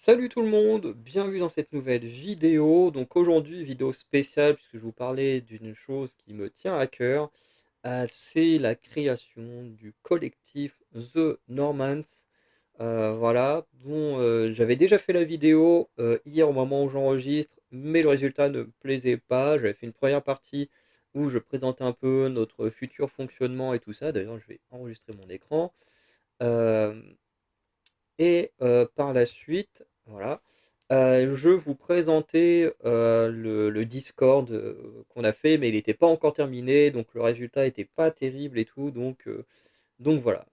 Salut tout le monde, bienvenue dans cette nouvelle vidéo. Donc aujourd'hui, vidéo spéciale puisque je vous parlais d'une chose qui me tient à cœur, c'est la création du collectif The Normans. Voilà, dont j'avais déjà fait la vidéo hier au moment où j'enregistre, mais le résultat ne me plaisait pas. J'avais fait une première partie où je présentais un peu notre futur fonctionnement et tout ça. D'ailleurs, je vais enregistrer mon écran. Euh, par la suite, voilà, je vous présentais, le Discord, qu'on a fait, mais il n'était pas encore terminé, donc le résultat était pas terrible et tout, donc voilà.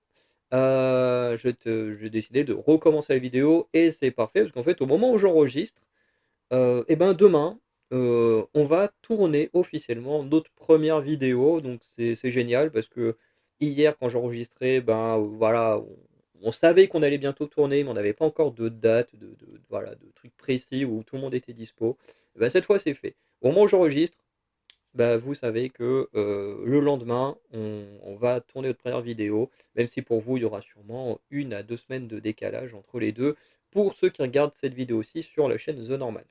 J'ai décidé de recommencer la vidéo et c'est parfait parce qu'en fait, au moment où j'enregistre, et ben, demain, on va tourner officiellement notre première vidéo, donc c'est génial parce que hier quand j'enregistrais, ben, voilà, on savait qu'on allait bientôt tourner, mais on n'avait pas encore de date, voilà, de trucs précis où tout le monde était dispo. Bah, cette fois, c'est fait. Au moment où j'enregistre, bah, vous savez que, le lendemain, on va tourner notre première vidéo, même si pour vous, il y aura sûrement 1 à 2 semaines de décalage entre les 2 pour ceux qui regardent cette vidéo-ci sur la chaîne The Normals.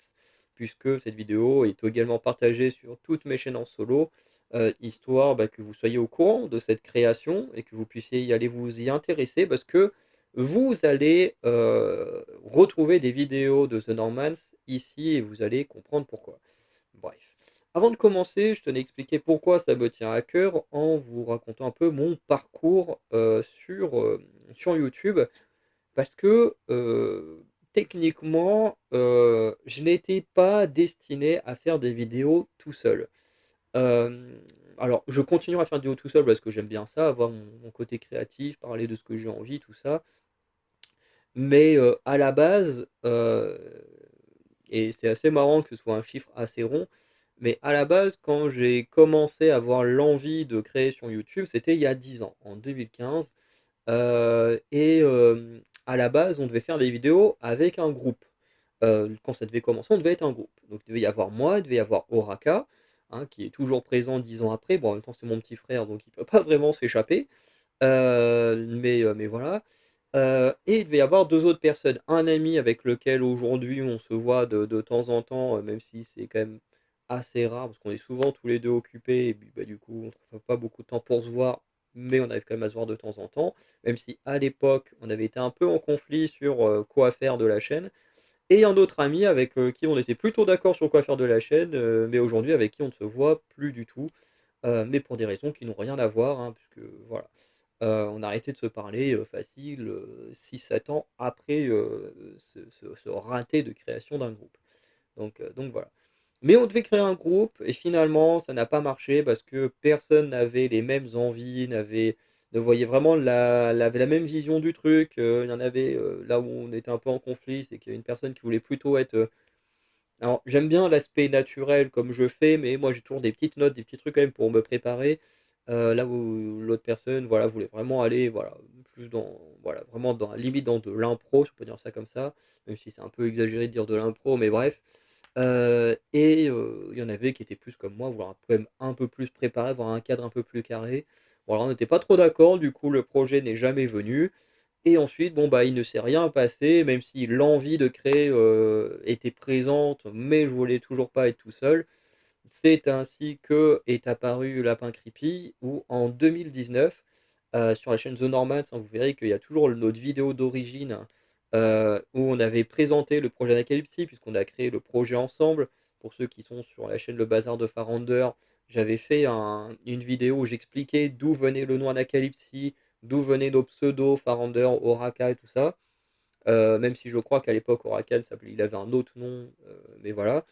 Puisque cette vidéo est également partagée sur toutes mes chaînes en solo, histoire, bah, que vous soyez au courant de cette création et que vous puissiez y aller vous y intéresser parce que vous allez, retrouver des vidéos de The Normals ici et vous allez comprendre pourquoi. Bref. Avant de commencer, je tenais à expliquer pourquoi ça me tient à cœur en vous racontant un peu mon parcours sur YouTube. Parce que techniquement, je n'étais pas destiné à faire des vidéos tout seul. Euh, alors, je continuerai à faire des vidéos tout seul parce que j'aime bien ça, avoir mon côté créatif, parler de ce que j'ai envie, tout ça. Mais à la base, et c'est assez marrant que ce soit un chiffre assez rond, mais à la base, quand j'ai commencé à avoir l'envie de créer sur YouTube, c'était il y a 10 ans, en 2015. À la base, on devait faire des vidéos avec un groupe. Quand ça devait commencer, on devait être un groupe. Donc il devait y avoir moi, il devait y avoir Oraka, hein, qui est toujours présent 10 ans après. Bon, en même temps, c'est mon petit frère, donc il ne peut pas vraiment s'échapper. Mais voilà. Et il devait y avoir 2 autres personnes. Un ami avec lequel aujourd'hui on se voit de temps en temps, même si c'est quand même assez rare parce qu'on est souvent tous les 2 occupés et puis, bah, du coup, on trouve pas beaucoup de temps pour se voir, mais on arrive quand même à se voir de temps en temps. Même si à l'époque, on avait été un peu en conflit sur, quoi faire de la chaîne. Et un autre ami avec, qui on était plutôt d'accord sur quoi faire de la chaîne, mais aujourd'hui avec qui on ne se voit plus du tout, mais pour des raisons qui n'ont rien à voir, hein, puisque voilà. On a arrêté de se parler, facile, 6-7 ans après, ce raté de création d'un groupe. Donc voilà. Mais on devait créer un groupe et finalement ça n'a pas marché parce que personne n'avait les mêmes envies, ne voyait vraiment la même vision du truc, il y en avait, là où on était un peu en conflit, c'est qu'il y a une personne qui voulait plutôt être, alors j'aime bien l'aspect naturel comme je fais, mais moi j'ai toujours des petites notes, des petits trucs quand même pour me préparer. Là où l'autre personne, voilà, voulait vraiment aller, voilà, plus dans, voilà, vraiment dans limite dans de l'impro, si on peut dire ça comme ça, même si c'est un peu exagéré de dire de l'impro, mais bref. Il y en avait qui étaient plus comme moi, vouloir quand même un peu plus préparé, avoir un cadre un peu plus carré. Bon alors on n'était pas trop d'accord, du coup le projet n'est jamais venu. Et ensuite, bon, bah, il ne s'est rien passé, même si l'envie de créer, était présente, mais je voulais toujours pas être tout seul. C'est ainsi que est apparu Lapin Creepy, où en 2019, sur la chaîne The Normans, hein, vous verrez qu'il y a toujours notre vidéo d'origine, où on avait présenté le projet Anacalypse, puisqu'on a créé le projet ensemble. Pour ceux qui sont sur la chaîne Le Bazar de Farander, j'avais fait une vidéo où j'expliquais d'où venait le nom Anacalypse, d'où venaient nos pseudos, Farander, Oraka et tout ça. Même si je crois qu'à l'époque, Oraka, il avait un autre nom, mais voilà.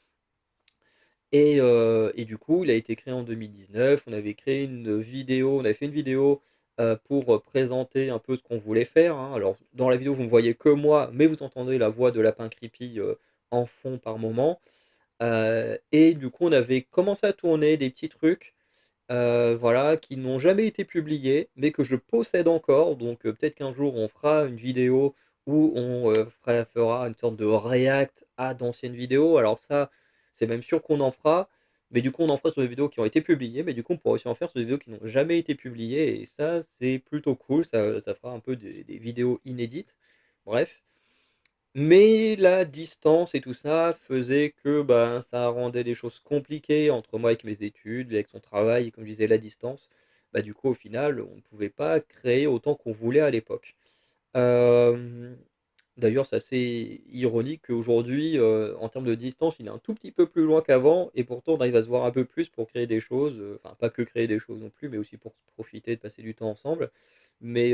Et du coup, il a été créé en 2019. On avait créé une vidéo, on avait fait une vidéo pour présenter un peu ce qu'on voulait faire, hein. Alors, dans la vidéo, vous ne voyez que moi, mais vous entendez la voix de Lapin Creepy en fond par moment. Et du coup, on avait commencé à tourner des petits trucs, voilà, qui n'ont jamais été publiés, mais que je possède encore. Donc, peut-être qu'un jour, on fera une vidéo où on fera une sorte de react à d'anciennes vidéos. Alors ça, c'est même sûr qu'on en fera, mais du coup, on en fera sur des vidéos qui ont été publiées, mais du coup, on pourra aussi en faire sur des vidéos qui n'ont jamais été publiées, et ça, c'est plutôt cool. Ça fera un peu des vidéos inédites. Bref. Mais la distance et tout ça faisait que, bah, ça rendait les choses compliquées entre moi avec mes études, lui avec son travail et comme je disais la distance, bah, du coup au final on ne pouvait pas créer autant qu'on voulait à l'époque. Hem, D'ailleurs c'est assez ironique qu'aujourd'hui, en termes de distance, il est un tout petit peu plus loin qu'avant et pourtant on arrive à se voir un peu plus pour créer des choses, enfin pas que créer des choses non plus, mais aussi pour se profiter, de passer du temps ensemble. Mais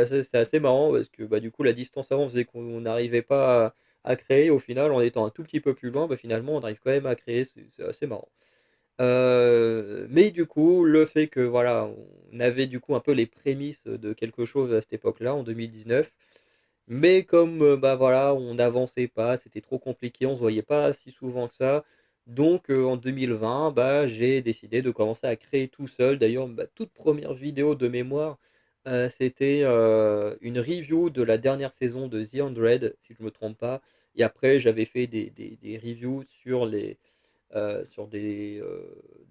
c'est assez marrant parce que, bah, du coup, la distance avant faisait qu'on n'arrivait pas à créer. Au final, en étant un tout petit peu plus loin, bah, finalement, on arrive quand même à créer. C'est assez marrant. Mais du coup, le fait que, voilà, on avait du coup un peu les prémices de quelque chose à cette époque-là, en 2019. Mais comme, bah, voilà, on n'avançait pas, c'était trop compliqué, on se voyait pas si souvent que ça. Donc, en 2020, bah, j'ai décidé de commencer à créer tout seul. D'ailleurs, ma toute première vidéo de mémoire, c'était, une review de la dernière saison de The 100, si je me trompe pas. Et après, j'avais fait des reviews sur des,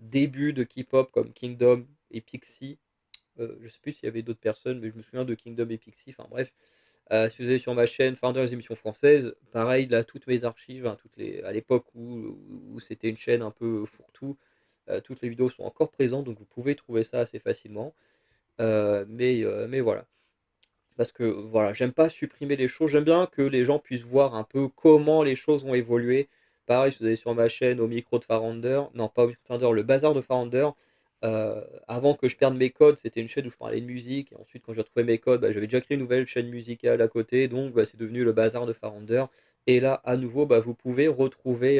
débuts de K-pop comme Kingdom et Pixie. Je sais plus s'il y avait d'autres personnes, mais je me souviens de Kingdom et Pixie. Enfin bref, si vous allez sur ma chaîne Founder les émissions françaises, pareil, là, toutes mes archives, hein, à l'époque où c'était une chaîne un peu fourre-tout, toutes les vidéos sont encore présentes, donc vous pouvez trouver ça assez facilement. Mais voilà. Parce que voilà, j'aime pas supprimer les choses, j'aime bien que les gens puissent voir un peu comment les choses ont évolué. Pareil, si vous allez sur ma chaîne au micro de Farander, non pas au micro de Farander, le bazar de Farander, avant que je perde mes codes, c'était une chaîne où je parlais de musique, et ensuite quand j'ai retrouvé mes codes, bah, j'avais déjà créé une nouvelle chaîne musicale à côté, donc bah, c'est devenu le bazar de Farander. Et là, à nouveau, bah, vous pouvez retrouver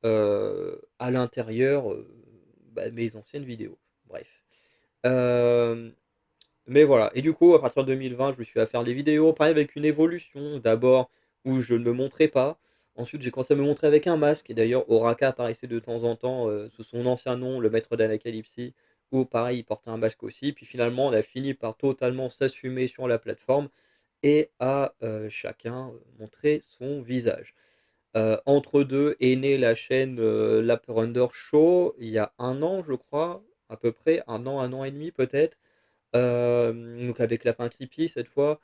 à l'intérieur bah, mes anciennes vidéos. Bref. Euh, mais voilà, et du coup, à partir de 2020, je me suis mis à faire des vidéos, pareil avec une évolution. D'abord, où je ne me montrais pas. Ensuite, j'ai commencé à me montrer avec un masque. Et d'ailleurs, Oraka apparaissait de temps en temps sous son ancien nom, le maître d'Anacalypsie, où pareil, il portait un masque aussi. Puis finalement, on a fini par totalement s'assumer sur la plateforme et à chacun montrer son visage. Entre deux est née la chaîne Lapprunder Show il y a un an, je crois, à peu près, un an et demi peut-être. Donc avec Lapin Creepy cette fois,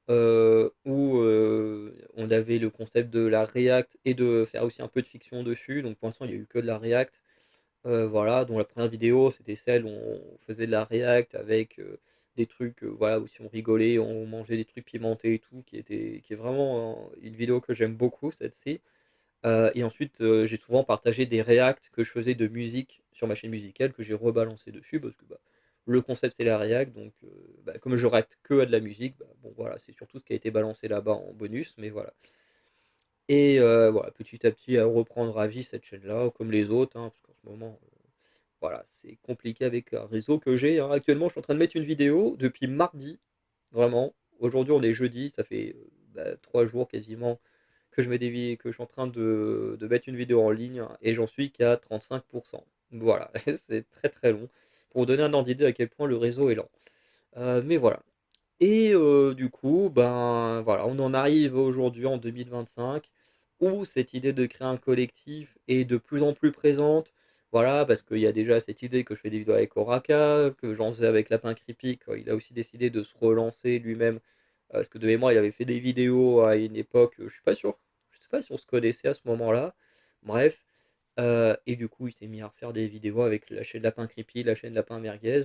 où on avait le concept de la React et de faire aussi un peu de fiction dessus. Donc pour l'instant, il n'y a eu que de la React. Voilà, dont la première vidéo, c'était celle où on faisait de la React avec des trucs, voilà, où si on rigolait, on mangeait des trucs pimentés et tout, qui est vraiment une vidéo que j'aime beaucoup, celle-ci. Et ensuite, j'ai souvent partagé des reacts que je faisais de musique sur ma chaîne musicale que j'ai rebalancé dessus parce que, bah, le concept c'est la react donc bah, comme je react que à de la musique, bah, bon voilà, c'est surtout ce qui a été balancé là-bas en bonus, mais voilà. Et voilà, petit à petit, à reprendre à vie cette chaîne-là, comme les autres, hein, parce qu'en ce moment, voilà, c'est compliqué avec un réseau que j'ai, hein. Actuellement, je suis en train de mettre une vidéo depuis mardi, vraiment. Aujourd'hui, on est jeudi, ça fait, bah, 3 jours quasiment que que je suis en train de mettre une vidéo en ligne et j'en suis qu'à 35%. Voilà, c'est très très long. Pour vous donner un ordre d'idée à quel point le réseau est lent. Mais voilà. Et du coup, ben voilà, on en arrive aujourd'hui en 2025 où cette idée de créer un collectif est de plus en plus présente. Voilà, parce qu'il y a déjà cette idée que je fais des vidéos avec Oraka, que j'en faisais avec Lapin Creepy, quand il a aussi décidé de se relancer lui-même. Parce que de mémoire, il avait fait des vidéos à une époque, je suis pas sûr, je sais pas si on se connaissait à ce moment-là. Bref, et du coup, il s'est mis à refaire des vidéos avec la chaîne Lapin Creepy, la chaîne Lapin Merguez.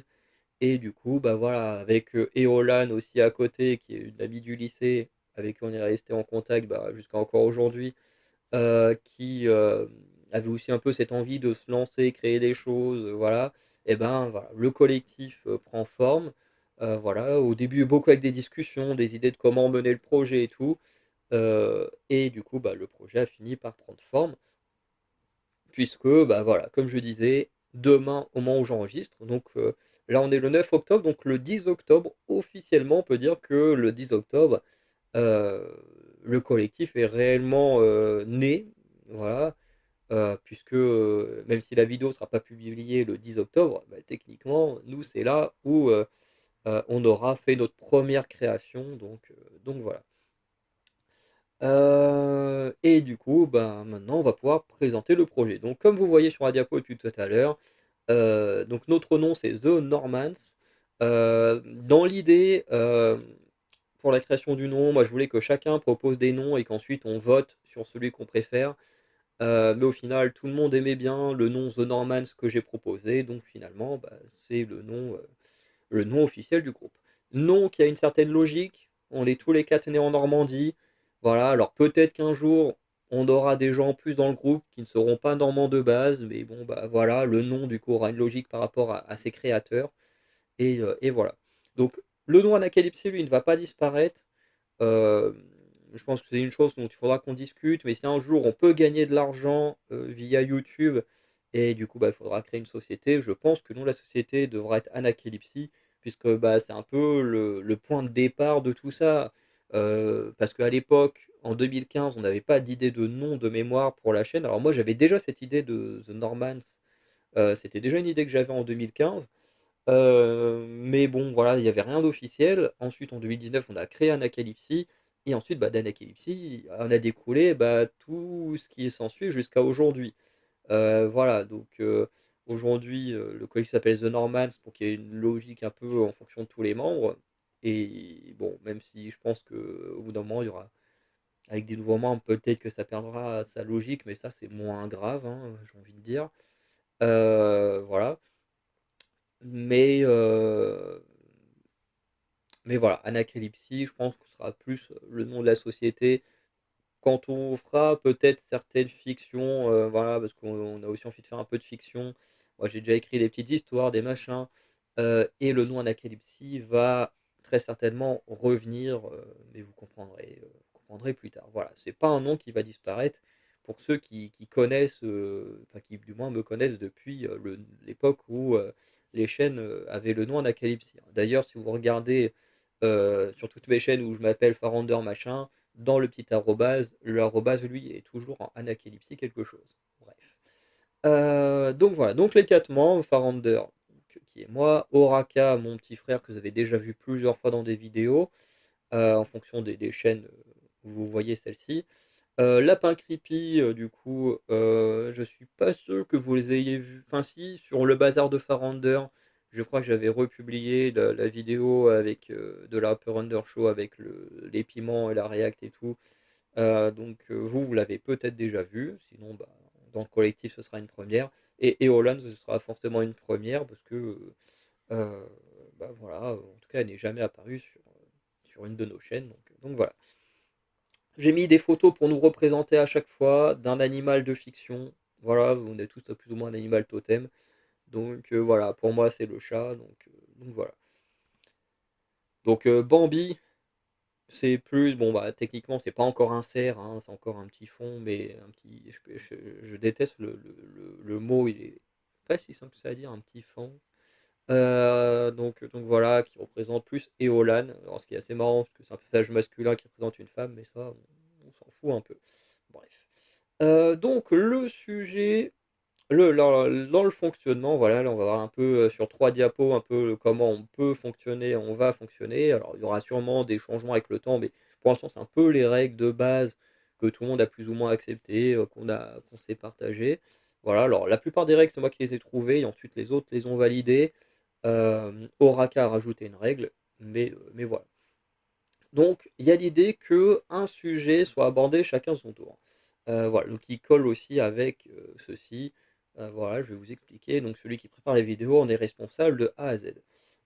Et du coup, bah voilà, avec Eolan aussi à côté, qui est une amie du lycée, avec qui on est resté en contact bah, jusqu'à encore aujourd'hui, qui avait aussi un peu cette envie de se lancer, créer des choses, voilà. Et ben voilà, le collectif prend forme. Voilà, au début, beaucoup avec des discussions, des idées de comment mener le projet et tout. Et du coup, bah, le projet a fini par prendre forme puisque, bah, voilà, comme je disais, demain, au moment où j'enregistre, donc là, on est le 9 octobre, donc le 10 octobre, officiellement, on peut dire que le 10 octobre, heu, le collectif est réellement, né, voilà, puisque, même si la vidéo ne sera pas publiée le 10 octobre, bah, techniquement, nous, c'est là où, on aura fait notre première création, donc voilà. Et du coup, ben, maintenant, on va pouvoir présenter le projet. Donc, comme vous voyez sur la diapo depuis tout à l'heure, donc notre nom, c'est The Normans. Dans l'idée, pour la création du nom, moi je voulais que chacun propose des noms et qu'ensuite on vote sur celui qu'on préfère. Mais au final, tout le monde aimait bien le nom The Normans que j'ai proposé, donc finalement, bah, c'est le nom officiel du groupe. Nom qui a une certaine logique, on est tous les 4 nés en Normandie, voilà, alors peut-être qu'un jour, on aura des gens en plus dans le groupe qui ne seront pas normands de base, mais bon, bah voilà, le nom du coup aura une logique par rapport à ses créateurs, et voilà. Donc, le nom Anacalypse, lui, ne va pas disparaître. Euh, je pense que c'est une chose dont il faudra qu'on discute, mais si un jour on peut gagner de l'argent via YouTube, et du coup bah, il faudra créer une société, je pense que nous, la société devra être Anacalypse, puisque bah, c'est un peu le point de départ de tout ça. Parce qu'à l'époque, en 2015, on n'avait pas d'idée de nom de mémoire pour la chaîne. Alors moi j'avais déjà cette idée de The Normans, c'était déjà une idée que j'avais en 2015. Mais bon, voilà, il n'y avait rien d'officiel. Ensuite, en 2019, on a créé Anacalypse. Et ensuite, bah, d'Anacalypse, on a découlé bah, tout ce qui est s'ensuit jusqu'à aujourd'hui. Voilà, donc aujourd'hui, le collectif s'appelle The Normans pour qu'il y ait une logique un peu en fonction de tous les membres. Et bon, même si je pense qu'au bout d'un moment, il y aura, avec des nouveaux membres, peut-être que ça perdra sa logique, mais ça, c'est moins grave, hein, j'ai envie de dire. Voilà. Mais, mais voilà, Anacalypse, je pense que ce sera plus le nom de la société quand on fera peut-être certaines fictions, voilà, parce qu'on a aussi envie de faire un peu de fiction. Moi, j'ai déjà écrit des petites histoires, des machins, et le nom Anacalypse va très certainement revenir, mais vous comprendrez plus tard. Voilà, c'est pas un nom qui va disparaître pour ceux qui connaissent, enfin qui du moins me connaissent depuis l'époque où les chaînes avaient le nom Anacalypse. D'ailleurs, si vous regardez sur toutes mes chaînes où je m'appelle Farander machin, dans le petit arrobase, le arrobase, lui, est toujours en anacalypse quelque chose. Bref. Donc voilà, donc les 4 membres, Farander, qui est moi, Oraka, mon petit frère, que vous avez déjà vu plusieurs fois dans des vidéos, en fonction des chaînes où vous voyez celle-ci. Lapin Creepy, du coup, je suis pas sûr que vous les ayez vus. Enfin, si, sur le bazar de Farander, je crois que j'avais republié la vidéo avec de la Upper Under Show avec les piments et la React et tout. Donc, vous l'avez peut-être déjà vu. Sinon, bah, dans le collectif, ce sera une première. Et Eolan, ce sera forcément une première parce que, euh, bah, voilà, en tout cas, elle n'est jamais apparue sur une de nos chaînes. Donc voilà. J'ai mis des photos pour nous représenter à chaque fois d'un animal de fiction. Voilà, on est tous plus ou moins un animal totem. Donc voilà, pour moi c'est le chat. Donc voilà. Donc Bambi, c'est plus, bon bah techniquement c'est pas encore un cerf, hein, c'est encore un petit fond, mais un petit. Je déteste le mot, il est pas si simple que ça à dire, un petit fond. Donc voilà, qui représente plus Eolan. Alors ce qui est assez marrant, parce que c'est un personnage masculin qui représente une femme, mais ça, on s'en fout un peu. Bref. Donc le sujet, dans le fonctionnement, voilà, là on va voir un peu sur 3 diapos, un peu comment on peut fonctionner, on va fonctionner. Alors il y aura sûrement des changements avec le temps, mais pour l'instant c'est un peu les règles de base que tout le monde a plus ou moins acceptées, qu'on s'est partagées. Voilà, alors la plupart des règles c'est moi qui les ai trouvées, et ensuite les autres les ont validées. Oraka a rajouté une règle, mais voilà. Donc, il y a l'idée que un sujet soit abordé chacun son tour. Voilà, donc il colle aussi avec ceci. Voilà, je vais vous expliquer. Donc, celui qui prépare les vidéos, on est responsable de A à Z.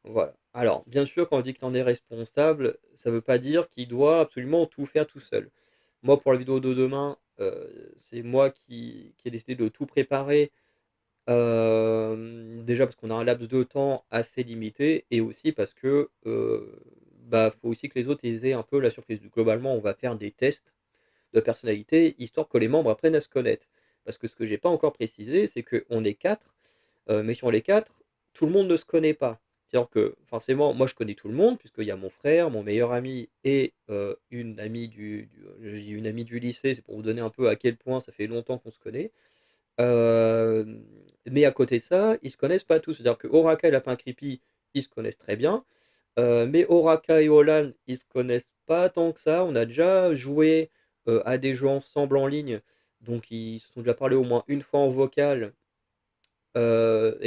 Voilà. Alors, bien sûr, quand on dit que l'on est responsable, ça ne veut pas dire qu'il doit absolument tout faire tout seul. Moi, pour la vidéo de demain, c'est moi qui ai décidé de tout préparer. Déjà parce qu'on a un laps de temps assez limité et aussi parce que, bah, faut aussi que les autres ils aient un peu la surprise. Globalement, on va faire des tests de personnalité, histoire que les membres apprennent à se connaître. Parce que ce que j'ai pas encore précisé, c'est qu'on est 4, mais sur les 4, tout le monde ne se connaît pas. C'est-à-dire que forcément, moi je connais tout le monde, puisqu'il y a mon frère, mon meilleur ami et une amie j'ai une amie du lycée, c'est pour vous donner un peu à quel point ça fait longtemps qu'on se connaît. Euh, mais à côté de ça, ils se connaissent pas tous. C'est-à-dire que Oraka et Lapin Creepy, ils se connaissent très bien. Mais Oraka et Olan, ils se connaissent pas tant que ça. On a déjà joué à des jeux ensemble en ligne. Donc ils se sont déjà parlé au moins une fois en vocal. Et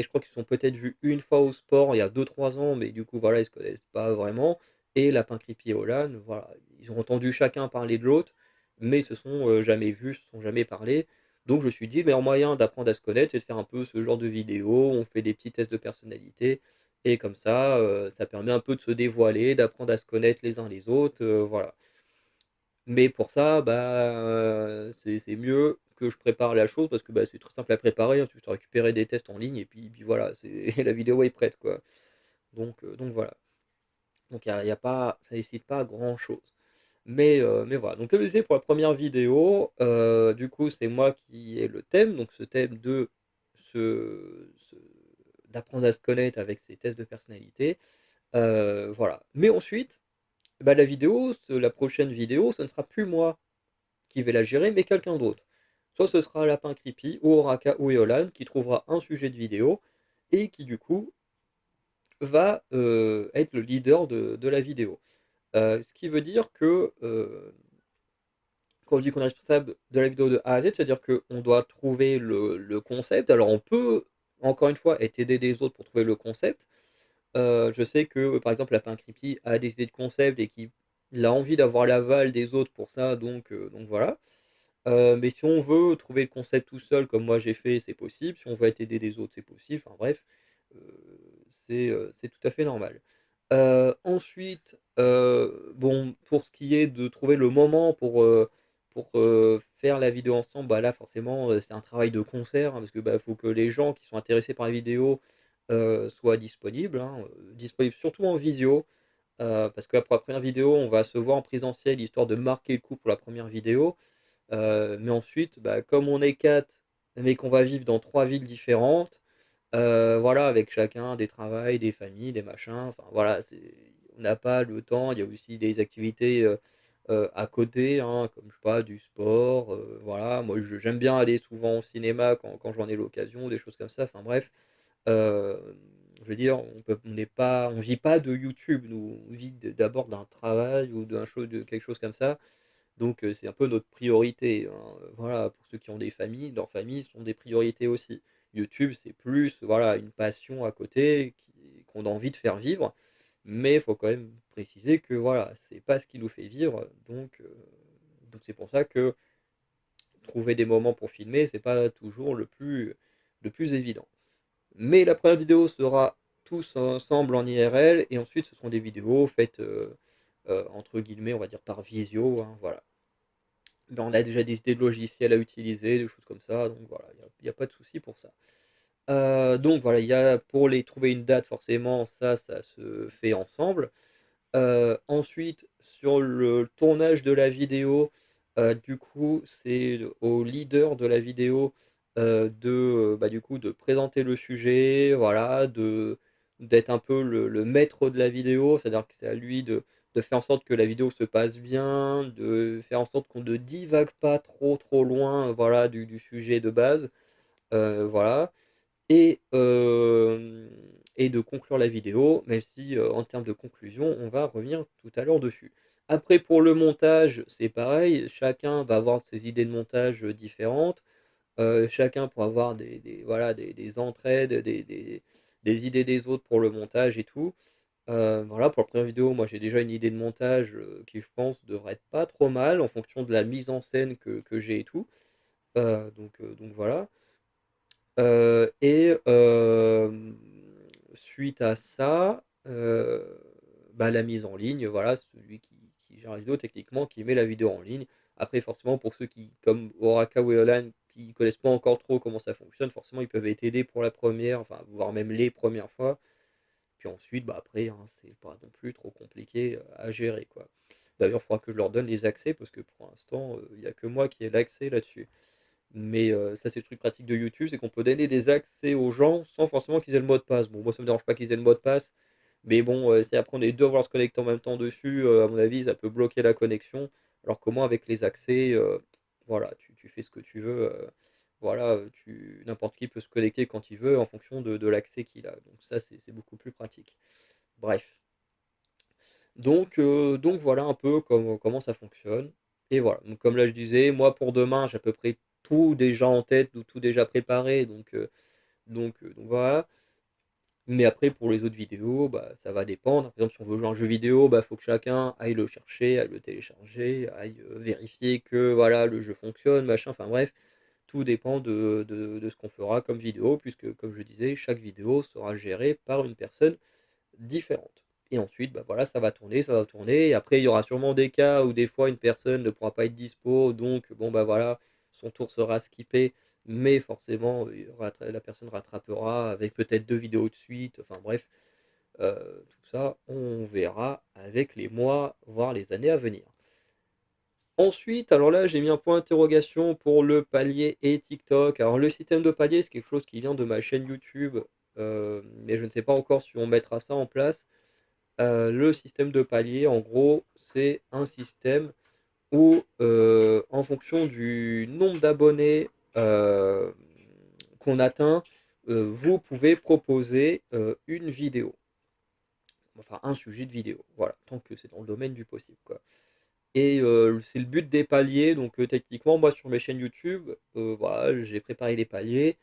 je crois qu'ils se sont peut-être vus une fois au sport il y a 2 3 ans. Mais du coup, voilà, ils se connaissent pas vraiment. et Lapin Creepy et Olan, voilà, ils ont entendu chacun parler de l'autre, mais ils se sont jamais vus, se sont jamais parlé. Donc je me suis dit, le meilleur moyen d'apprendre à se connaître, c'est de faire un peu ce genre de vidéo, on fait des petits tests de personnalité, et comme ça permet un peu de se dévoiler, d'apprendre à se connaître les uns les autres, voilà. Mais pour ça, c'est mieux que je prépare la chose parce que, bah, c'est très simple à préparer, hein, juste à récupérer des tests en ligne et puis voilà, c'est la vidéo est prête, quoi. Donc voilà. Donc il y a pas ça nécessite pas grand-chose. Mais voilà, donc comme je disais pour la première vidéo, du coup, c'est moi qui ai le thème, donc ce thème de ce d'apprendre à se connaître avec ces tests de personnalité, voilà. Mais ensuite, bah, la prochaine vidéo, ce ne sera plus moi qui vais la gérer, mais quelqu'un d'autre. Soit ce sera Lapin Creepy ou Oraka ou Eolan qui trouvera un sujet de vidéo et qui du coup va être le leader de la vidéo. Ce qui veut dire que quand on dit qu'on est responsable de la vidéo de A à Z, c'est-à-dire qu'on doit trouver le concept. Alors on peut, encore une fois, être aidé des autres pour trouver le concept. Je sais que par exemple Lapin Creepy a des idées de concept et qu'il a envie d'avoir l'aval des autres pour ça, donc voilà. Mais si on veut trouver le concept tout seul, comme moi j'ai fait, c'est possible. Si on veut être aidé des autres, c'est possible. Enfin bref, heu, c'est tout à fait normal. Ensuite, bon, pour ce qui est de trouver le moment pour faire la vidéo ensemble, bah, là forcément, c'est un travail de concert, hein, parce que, bah, faut que les gens qui sont intéressés par la vidéo, soient disponibles, hein, disponibles surtout en visio, parce que là, pour la première vidéo, on va se voir en présentiel histoire de marquer le coup pour la première vidéo. Mais ensuite, bah, comme on est 4, mais qu'on va vivre dans 3 villes différentes, voilà, avec chacun des travails, des familles, des machins, enfin voilà, on n'a pas le temps. Il y a aussi des activités, à côté, hein, comme je sais pas, du sport, voilà. Moi, j'aime bien aller souvent au cinéma quand j'en ai l'occasion, des choses comme ça, enfin bref. Hem, je veux dire, on vit pas de YouTube, nous, on vit d'abord d'un travail ou de quelque chose comme ça. Donc c'est un peu notre priorité, hein, voilà, pour ceux qui ont des familles, leurs familles sont des priorités aussi. YouTube, c'est plus, voilà, une passion à côté qu'on a envie de faire vivre, mais il faut quand même préciser que, voilà, c'est pas ce qui nous fait vivre, donc c'est pour ça que trouver des moments pour filmer, c'est pas toujours le plus évident. Mais la première vidéo sera tous ensemble en IRL et ensuite ce seront des vidéos faites, entre guillemets, on va dire «par visio», hein, voilà. Ben, on a déjà des idées de logiciels à utiliser, des choses comme ça, donc voilà, il y a pas de souci pour ça. Donc voilà, il y a pour les trouver une date forcément, ça se fait ensemble. Ensuite, sur le tournage de la vidéo, du coup, c'est au leader de la vidéo, bah, du coup, de présenter le sujet, voilà, d'être un peu le maître de la vidéo. C'est-à-dire que c'est à lui de faire en sorte que la vidéo se passe bien, de faire en sorte qu'on ne divague pas trop, trop loin, voilà, du sujet de base, voilà. Et de conclure la vidéo, même si, en termes de conclusion, on va revenir tout à l'heure dessus. Après pour le montage, c'est pareil, chacun va avoir ses idées de montage, différentes, chacun pourra avoir des entraides, des idées des autres pour le montage et tout. Voilà, pour la première vidéo, moi j'ai déjà une idée de montage, qui je pense devrait être pas trop mal en fonction de la mise en scène que j'ai et tout, donc voilà. Suite à ça, bah, la mise en ligne, voilà, celui qui gère la vidéo techniquement, qui met la vidéo en ligne. Après forcément pour ceux qui, comme Oraka ou Eolan, qui connaissent pas encore trop comment ça fonctionne, forcément ils peuvent être aidés pour la première, enfin voire même les premières fois. Puis ensuite, bah, après, hein, c'est pas non plus trop compliqué, à gérer, quoi. D'ailleurs, il faudra que je leur donne les accès parce que pour l'instant, il y a que moi qui ai l'accès là-dessus. Mais ça, c'est le truc pratique de YouTube, c'est qu'on peut donner des accès aux gens sans forcément qu'ils aient le mot de passe. Bon, moi, ça me dérange pas qu'ils aient le mot de passe, mais bon, si après on est 2 à vouloir se connecter en même temps dessus, à mon avis, ça peut bloquer la connexion. Alors que moi, avec les accès, voilà, tu fais ce que tu veux, voilà, n'importe qui peut se connecter quand il veut en fonction de l'accès qu'il a. Donc ça, c'est beaucoup plus pratique. Bref. Donc voilà un peu comment ça fonctionne et voilà. Donc comme là je disais, moi pour demain, j'ai à peu près tout déjà en tête ou tout déjà préparé donc voilà. Mais après, pour les autres vidéos, bah, ça va dépendre. Par exemple, si on veut jouer à un jeu vidéo, bah, faut que chacun aille le chercher, aille le télécharger, aille vérifier que voilà, le jeu fonctionne, machin. Enfin bref, tout dépend de ce qu'on fera comme vidéo, puisque comme je disais, chaque vidéo sera gérée par une personne différente. Et ensuite, bah voilà, ça va tourner. Et après, il y aura sûrement des cas où des fois une personne ne pourra pas être dispo, donc bon bah voilà, son tour sera skippé, mais forcément, la personne rattrapera avec peut-être deux vidéos de suite. Enfin bref, tout ça, on verra avec les mois, voire les années à venir. Ensuite, alors là, j'ai mis un point d'interrogation pour le palier et TikTok. Alors le système de palier, c'est quelque chose qui vient de ma chaîne YouTube, mais je ne sais pas encore si on mettra ça en place. Le système de palier, en gros, c'est un système où, en fonction du nombre d'abonnés qu'on atteint, vous pouvez proposer une vidéo, enfin un sujet de vidéo, voilà, tant que c'est dans le domaine du possible, quoi. Et c'est le but des paliers, donc techniquement, moi sur mes chaînes YouTube, voilà, j'ai préparé les paliers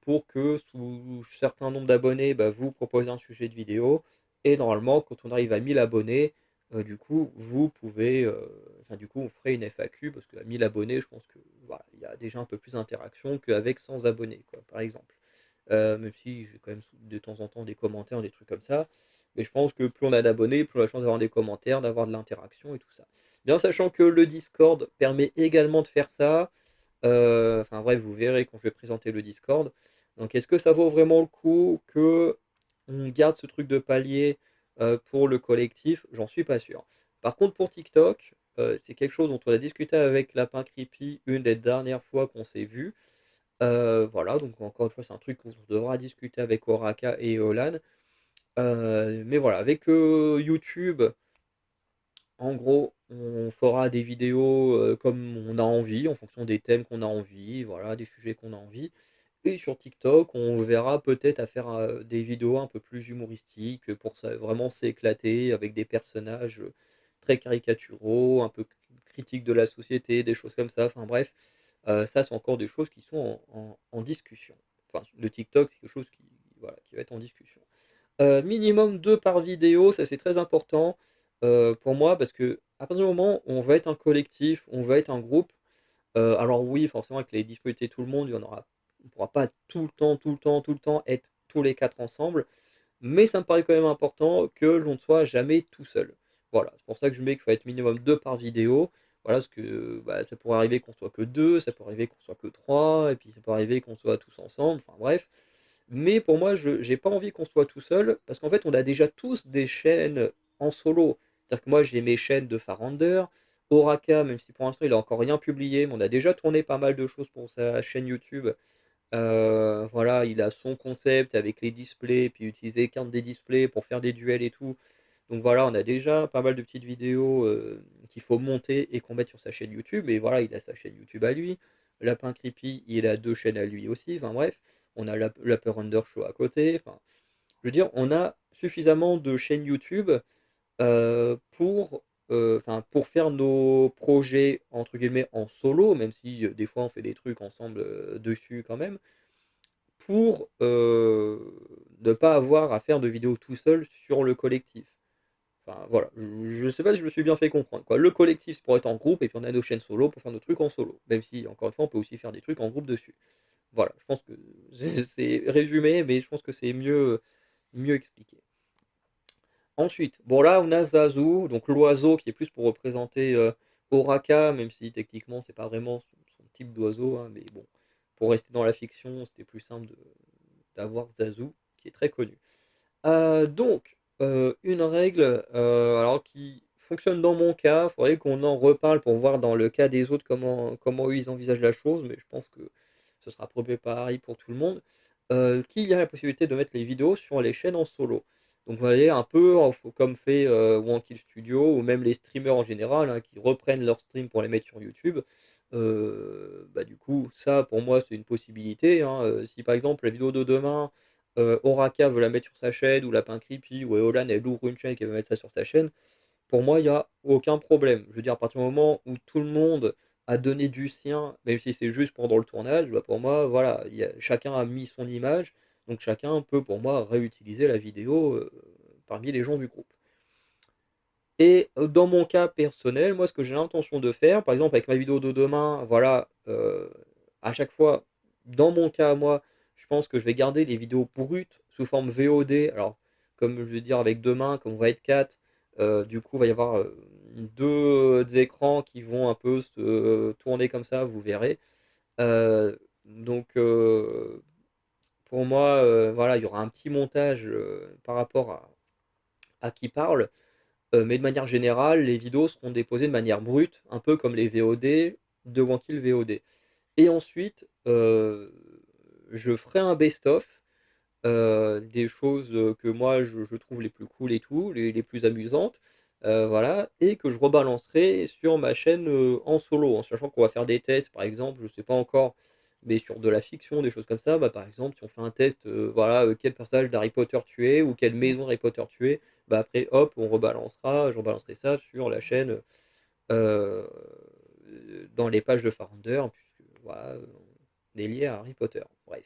pour que sous certain nombre d'abonnés, bah, vous proposez un sujet de vidéo. Et normalement, quand on arrive à 1000 abonnés, du coup, vous pouvez, enfin du coup, on ferait une FAQ parce qu'à 1000 abonnés, je pense que voilà, il y a déjà un peu plus d'interaction qu'avec 100 abonnés, quoi, par exemple. Même si j'ai quand même de temps en temps des commentaires, des trucs comme ça. Mais je pense que plus on a d'abonnés, plus on a la chance d'avoir des commentaires, d'avoir de l'interaction et tout ça. Bien sachant que le Discord permet également de faire ça. Enfin bref, vous verrez quand je vais présenter le Discord. Donc est-ce que ça vaut vraiment le coup que on garde ce truc de palier pour le collectif? J'en suis pas sûr. Par contre pour TikTok, c'est quelque chose dont on a discuté avec Lapin Creepy une des dernières fois qu'on s'est vu. Voilà, donc encore une fois, c'est un truc qu'on devra discuter avec Oraka et Eolan. Mais voilà, avec YouTube, en gros, on fera des vidéos comme on a envie, en fonction des thèmes qu'on a envie, voilà, des sujets qu'on a envie. Et sur TikTok, on verra peut-être à faire des vidéos un peu plus humoristiques pour ça, vraiment s'éclater avec des personnages très caricaturaux, un peu critiques de la société, des choses comme ça. Enfin bref, ça, c'est encore des choses qui sont en discussion. Enfin, le TikTok, c'est quelque chose qui, voilà, qui va être en discussion. Minimum 2 par vidéo, ça c'est très important pour moi parce que à partir du moment où on va être un collectif, on va être un groupe, alors oui, forcément avec les disponibilités de tout le monde, il y en aura on ne pourra pas tout le temps, tout le temps, tout le temps être tous les 4 ensemble, mais ça me paraît quand même important que l'on ne soit jamais tout seul. Voilà, c'est pour ça que je mets qu'il faut être minimum 2 par vidéo. Voilà, parce que bah, ça pourrait arriver qu'on soit que 2, ça peut arriver qu'on soit que 3, et puis ça peut arriver qu'on soit tous ensemble, enfin bref. Mais pour moi, je j'ai pas envie qu'on soit tout seul, parce qu'en fait, on a déjà tous des chaînes en solo. C'est-à-dire que moi, j'ai mes chaînes de Farander, Oraka, même si pour l'instant, il a encore rien publié, mais on a déjà tourné pas mal de choses pour sa chaîne YouTube. Voilà, il a son concept avec les displays, puis utiliser qu'un des displays pour faire des duels et tout. Donc voilà, on a déjà pas mal de petites vidéos qu'il faut monter et qu'on mette sur sa chaîne YouTube. Et voilà, il a sa chaîne YouTube à lui. Lapin Creepy, il a deux chaînes à lui aussi. Enfin bref, on a l'Upper Under Show à côté. Enfin, je veux dire, on a suffisamment de chaînes YouTube pour faire nos projets entre guillemets en solo, même si des fois on fait des trucs ensemble dessus quand même, pour ne pas avoir à faire de vidéos tout seul sur le collectif. Enfin voilà, je sais pas si je me suis bien fait comprendre, quoi. Le collectif, c'est pour être en groupe et puis on a nos chaînes solo pour faire nos trucs en solo. Même si, encore une fois, on peut aussi faire des trucs en groupe dessus. Voilà, je pense que c'est résumé, mais je pense que c'est mieux expliqué. Ensuite, bon là, on a Zazu, donc l'oiseau qui est plus pour représenter Oraka, même si techniquement, c'est pas vraiment son type d'oiseau, hein, mais bon, pour rester dans la fiction, c'était plus simple d'avoir Zazu, qui est très connu. Donc, une règle alors qui fonctionne dans mon cas, il faudrait qu'on en reparle pour voir dans le cas des autres comment eux ils envisagent la chose, mais je pense que ce sera à peu près pareil pour tout le monde. Qu'il y a la possibilité de mettre les vidéos sur les chaînes en solo. Donc vous voyez un peu comme fait Wankill Studio ou même les streamers en général hein, qui reprennent leurs streams pour les mettre sur YouTube. Bah, du coup, ça pour moi c'est une possibilité, hein. Si par exemple la vidéo de demain Oraka veut la mettre sur sa chaîne, ou Lapin Creepy, ou Eolan, elle ouvre une chaîne qui veut mettre ça sur sa chaîne, pour moi, il n'y a aucun problème. Je veux dire, à partir du moment où tout le monde a donné du sien, même si c'est juste pendant le tournage, bah pour moi, voilà, chacun a mis son image. Donc chacun peut pour moi réutiliser la vidéo parmi les gens du groupe. Et dans mon cas personnel, moi ce que j'ai l'intention de faire, par exemple avec ma vidéo de demain, voilà, à chaque fois, dans mon cas à moi, je pense que je vais garder les vidéos brutes sous forme VOD. Alors, comme je veux dire avec demain, comme on va être 4, du coup, il va y avoir 2 écrans qui vont un peu se tourner comme ça, vous verrez. Donc, pour moi, voilà, il y aura un petit montage par rapport à qui parle. Mais de manière générale, les vidéos seront déposées de manière brute, un peu comme les VOD de Wankill VOD. Et ensuite, je ferai un best-of des choses que moi je trouve les plus cool et tout, les plus amusantes, voilà, et que je rebalancerai sur ma chaîne en solo, en sachant qu'on va faire des tests, par exemple, je sais pas encore, mais sur de la fiction, des choses comme ça, bah, par exemple, si on fait un test, voilà, quel personnage d'Harry Potter tuer ou quelle maison d'Harry Potter tuer, bah après, hop, je rebalancerai ça sur la chaîne dans les pages de Farounder, puisque voilà, on est lié à Harry Potter. Bref.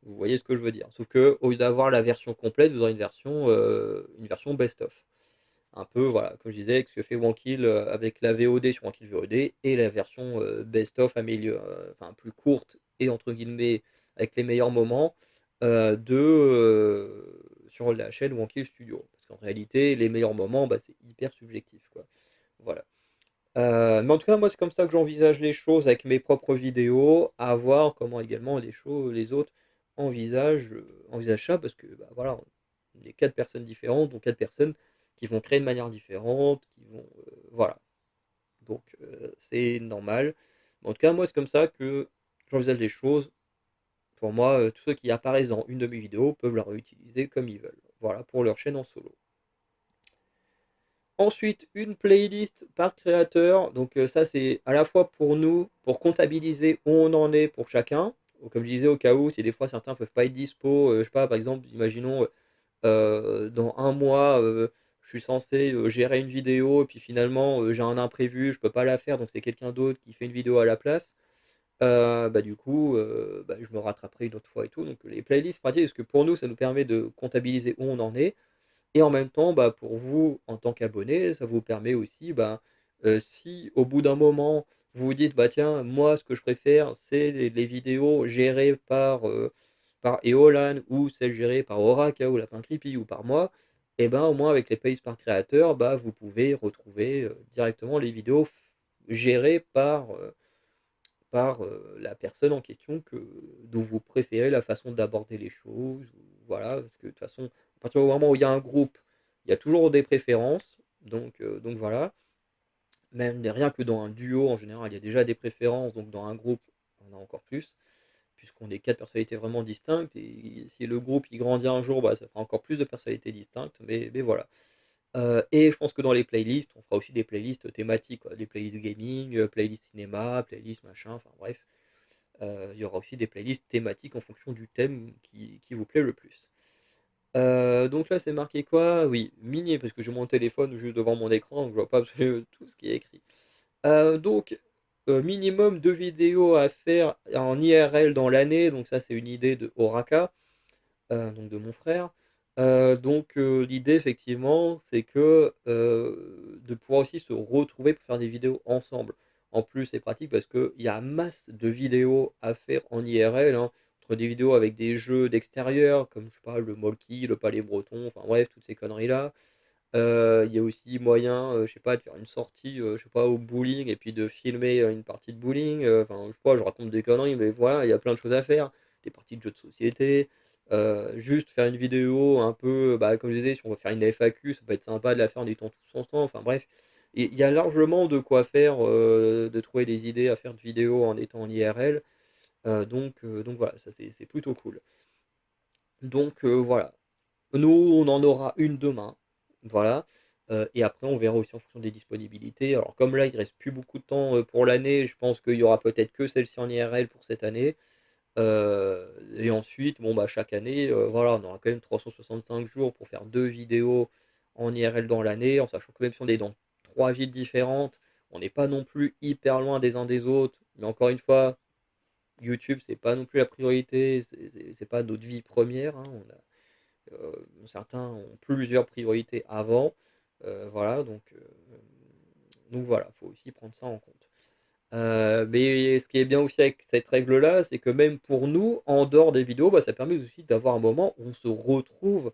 Vous voyez ce que je veux dire. Sauf que au lieu d'avoir la version complète, vous aurez une version best-of. Un peu, voilà, comme je disais, ce que fait Wankill avec la VOD sur Wankill VOD et la version best-of enfin plus courte et entre guillemets avec les meilleurs moments sur la chaîne Wankill Studio. Parce qu'en réalité, les meilleurs moments, bah, c'est hyper subjectif, quoi. Voilà. Mais en tout cas, moi, c'est comme ça que j'envisage les choses avec mes propres vidéos, à voir comment également les autres envisagent ça, parce que bah, voilà, on est 4 personnes différentes, donc 4 personnes qui vont créer de manière différente, voilà. Donc c'est normal. Mais en tout cas, moi, c'est comme ça que j'envisage les choses. Pour moi, tous ceux qui apparaissent dans une de mes vidéos peuvent la réutiliser comme ils veulent. Voilà, pour leur chaîne en solo. Ensuite, une playlist par créateur. Donc ça, c'est à la fois pour nous, pour comptabiliser où on en est pour chacun. Donc, comme je disais, au cas où, si des fois certains peuvent pas être dispo, je sais pas, par exemple, imaginons dans un mois, je suis censé gérer une vidéo, et puis finalement j'ai un imprévu, je peux pas la faire, donc c'est quelqu'un d'autre qui fait une vidéo à la place. Bah, du coup, bah, je me rattraperai une autre fois et tout. Donc les playlists pratiques, parce que pour nous, ça nous permet de comptabiliser où on en est. Et en même temps, bah, pour vous, en tant qu'abonné, ça vous permet aussi, bah, si au bout d'un moment, vous vous dites, bah tiens, moi, ce que je préfère, c'est les vidéos gérées par Eolan ou celles gérées par Oraka ou Lapin Creepy ou par moi, et ben au moins avec les playlists par créateur, bah, vous pouvez retrouver directement les vidéos gérées par la personne en question dont vous préférez la façon d'aborder les choses. Voilà, parce que de toute façon, à partir du moment où il y a un groupe, il y a toujours des préférences. Donc voilà, même rien que dans un duo, en général, il y a déjà des préférences. Donc dans un groupe, on a encore plus, puisqu'on est 4 personnalités vraiment distinctes. Et si le groupe il grandit un jour, bah, ça fera encore plus de personnalités distinctes. Mais voilà. Et je pense que dans les playlists, on fera aussi des playlists thématiques, quoi. Des playlists gaming, playlists cinéma, playlists machin, enfin bref. Il y aura aussi des playlists thématiques en fonction du thème qui vous plaît le plus. Donc là, c'est marqué quoi? Oui, minier, parce que j'ai mon téléphone juste devant mon écran, donc je vois pas absolument tout ce qui est écrit. Donc, minimum 2 vidéos à faire en IRL dans l'année, donc ça, c'est une idée de Oraka, donc de mon frère. Donc, l'idée, effectivement, c'est que de pouvoir aussi se retrouver pour faire des vidéos ensemble. En plus, c'est pratique parce qu'il y a masse de vidéos à faire en IRL, hein, entre des vidéos avec des jeux d'extérieur, comme je sais pas, le Molki, le Palais Breton, enfin bref, toutes ces conneries-là. Il y a aussi moyen, je sais pas, de faire une sortie, je sais pas, au bowling et puis de filmer une partie de bowling. Enfin, je sais pas, je raconte des conneries, mais voilà, il y a plein de choses à faire. Des parties de jeux de société, juste faire une vidéo un peu, bah, comme je disais, si on veut faire une FAQ, ça peut être sympa de la faire en étant tous ensemble. Enfin bref, et il y a largement de quoi faire, de trouver des idées à faire de vidéos en étant en IRL. Donc voilà, ça c'est plutôt cool. Donc voilà. Nous, on en aura une demain. Voilà. Et après, on verra aussi en fonction des disponibilités. Alors, comme là, il reste plus beaucoup de temps pour l'année, je pense qu'il y aura peut-être que celle-ci en IRL pour cette année. Et ensuite, bon, bah, chaque année, voilà, on aura quand même 365 jours pour faire 2 vidéos en IRL dans l'année, en sachant que même si on est dans 3 villes différentes, on n'est pas non plus hyper loin des uns des autres. Mais encore une fois, YouTube, c'est pas non plus la priorité, c'est pas notre vie première, hein. Certains ont plusieurs priorités avant, voilà, donc voilà, faut aussi prendre ça en compte. Mais ce qui est bien aussi avec cette règle-là, c'est que même pour nous, en dehors des vidéos, bah, ça permet aussi d'avoir un moment où on se retrouve,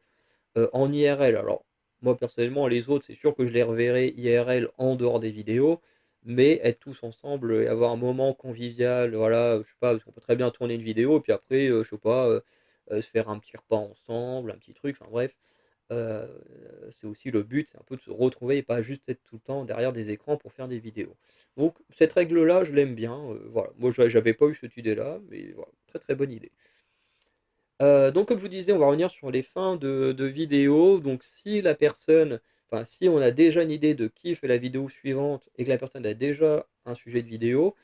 en IRL. Alors, moi personnellement, les autres, c'est sûr que je les reverrai IRL en dehors des vidéos, mais être tous ensemble et avoir un moment convivial, voilà, je sais pas, parce qu'on peut très bien tourner une vidéo et puis après, je sais pas, se faire un petit repas ensemble, un petit truc, enfin bref. Heu, c'est aussi le but, c'est un peu de se retrouver et pas juste être tout le temps derrière des écrans pour faire des vidéos. Donc cette règle-là, je l'aime bien, voilà. Moi, j'avais pas eu cette idée-là, mais voilà, très, très bonne idée. Donc comme je vous disais, on va revenir sur les fins de vidéo. Donc si la personne enfin si on a déjà une idée de qui fait la vidéo suivante et que la personne a déjà un sujet de vidéo,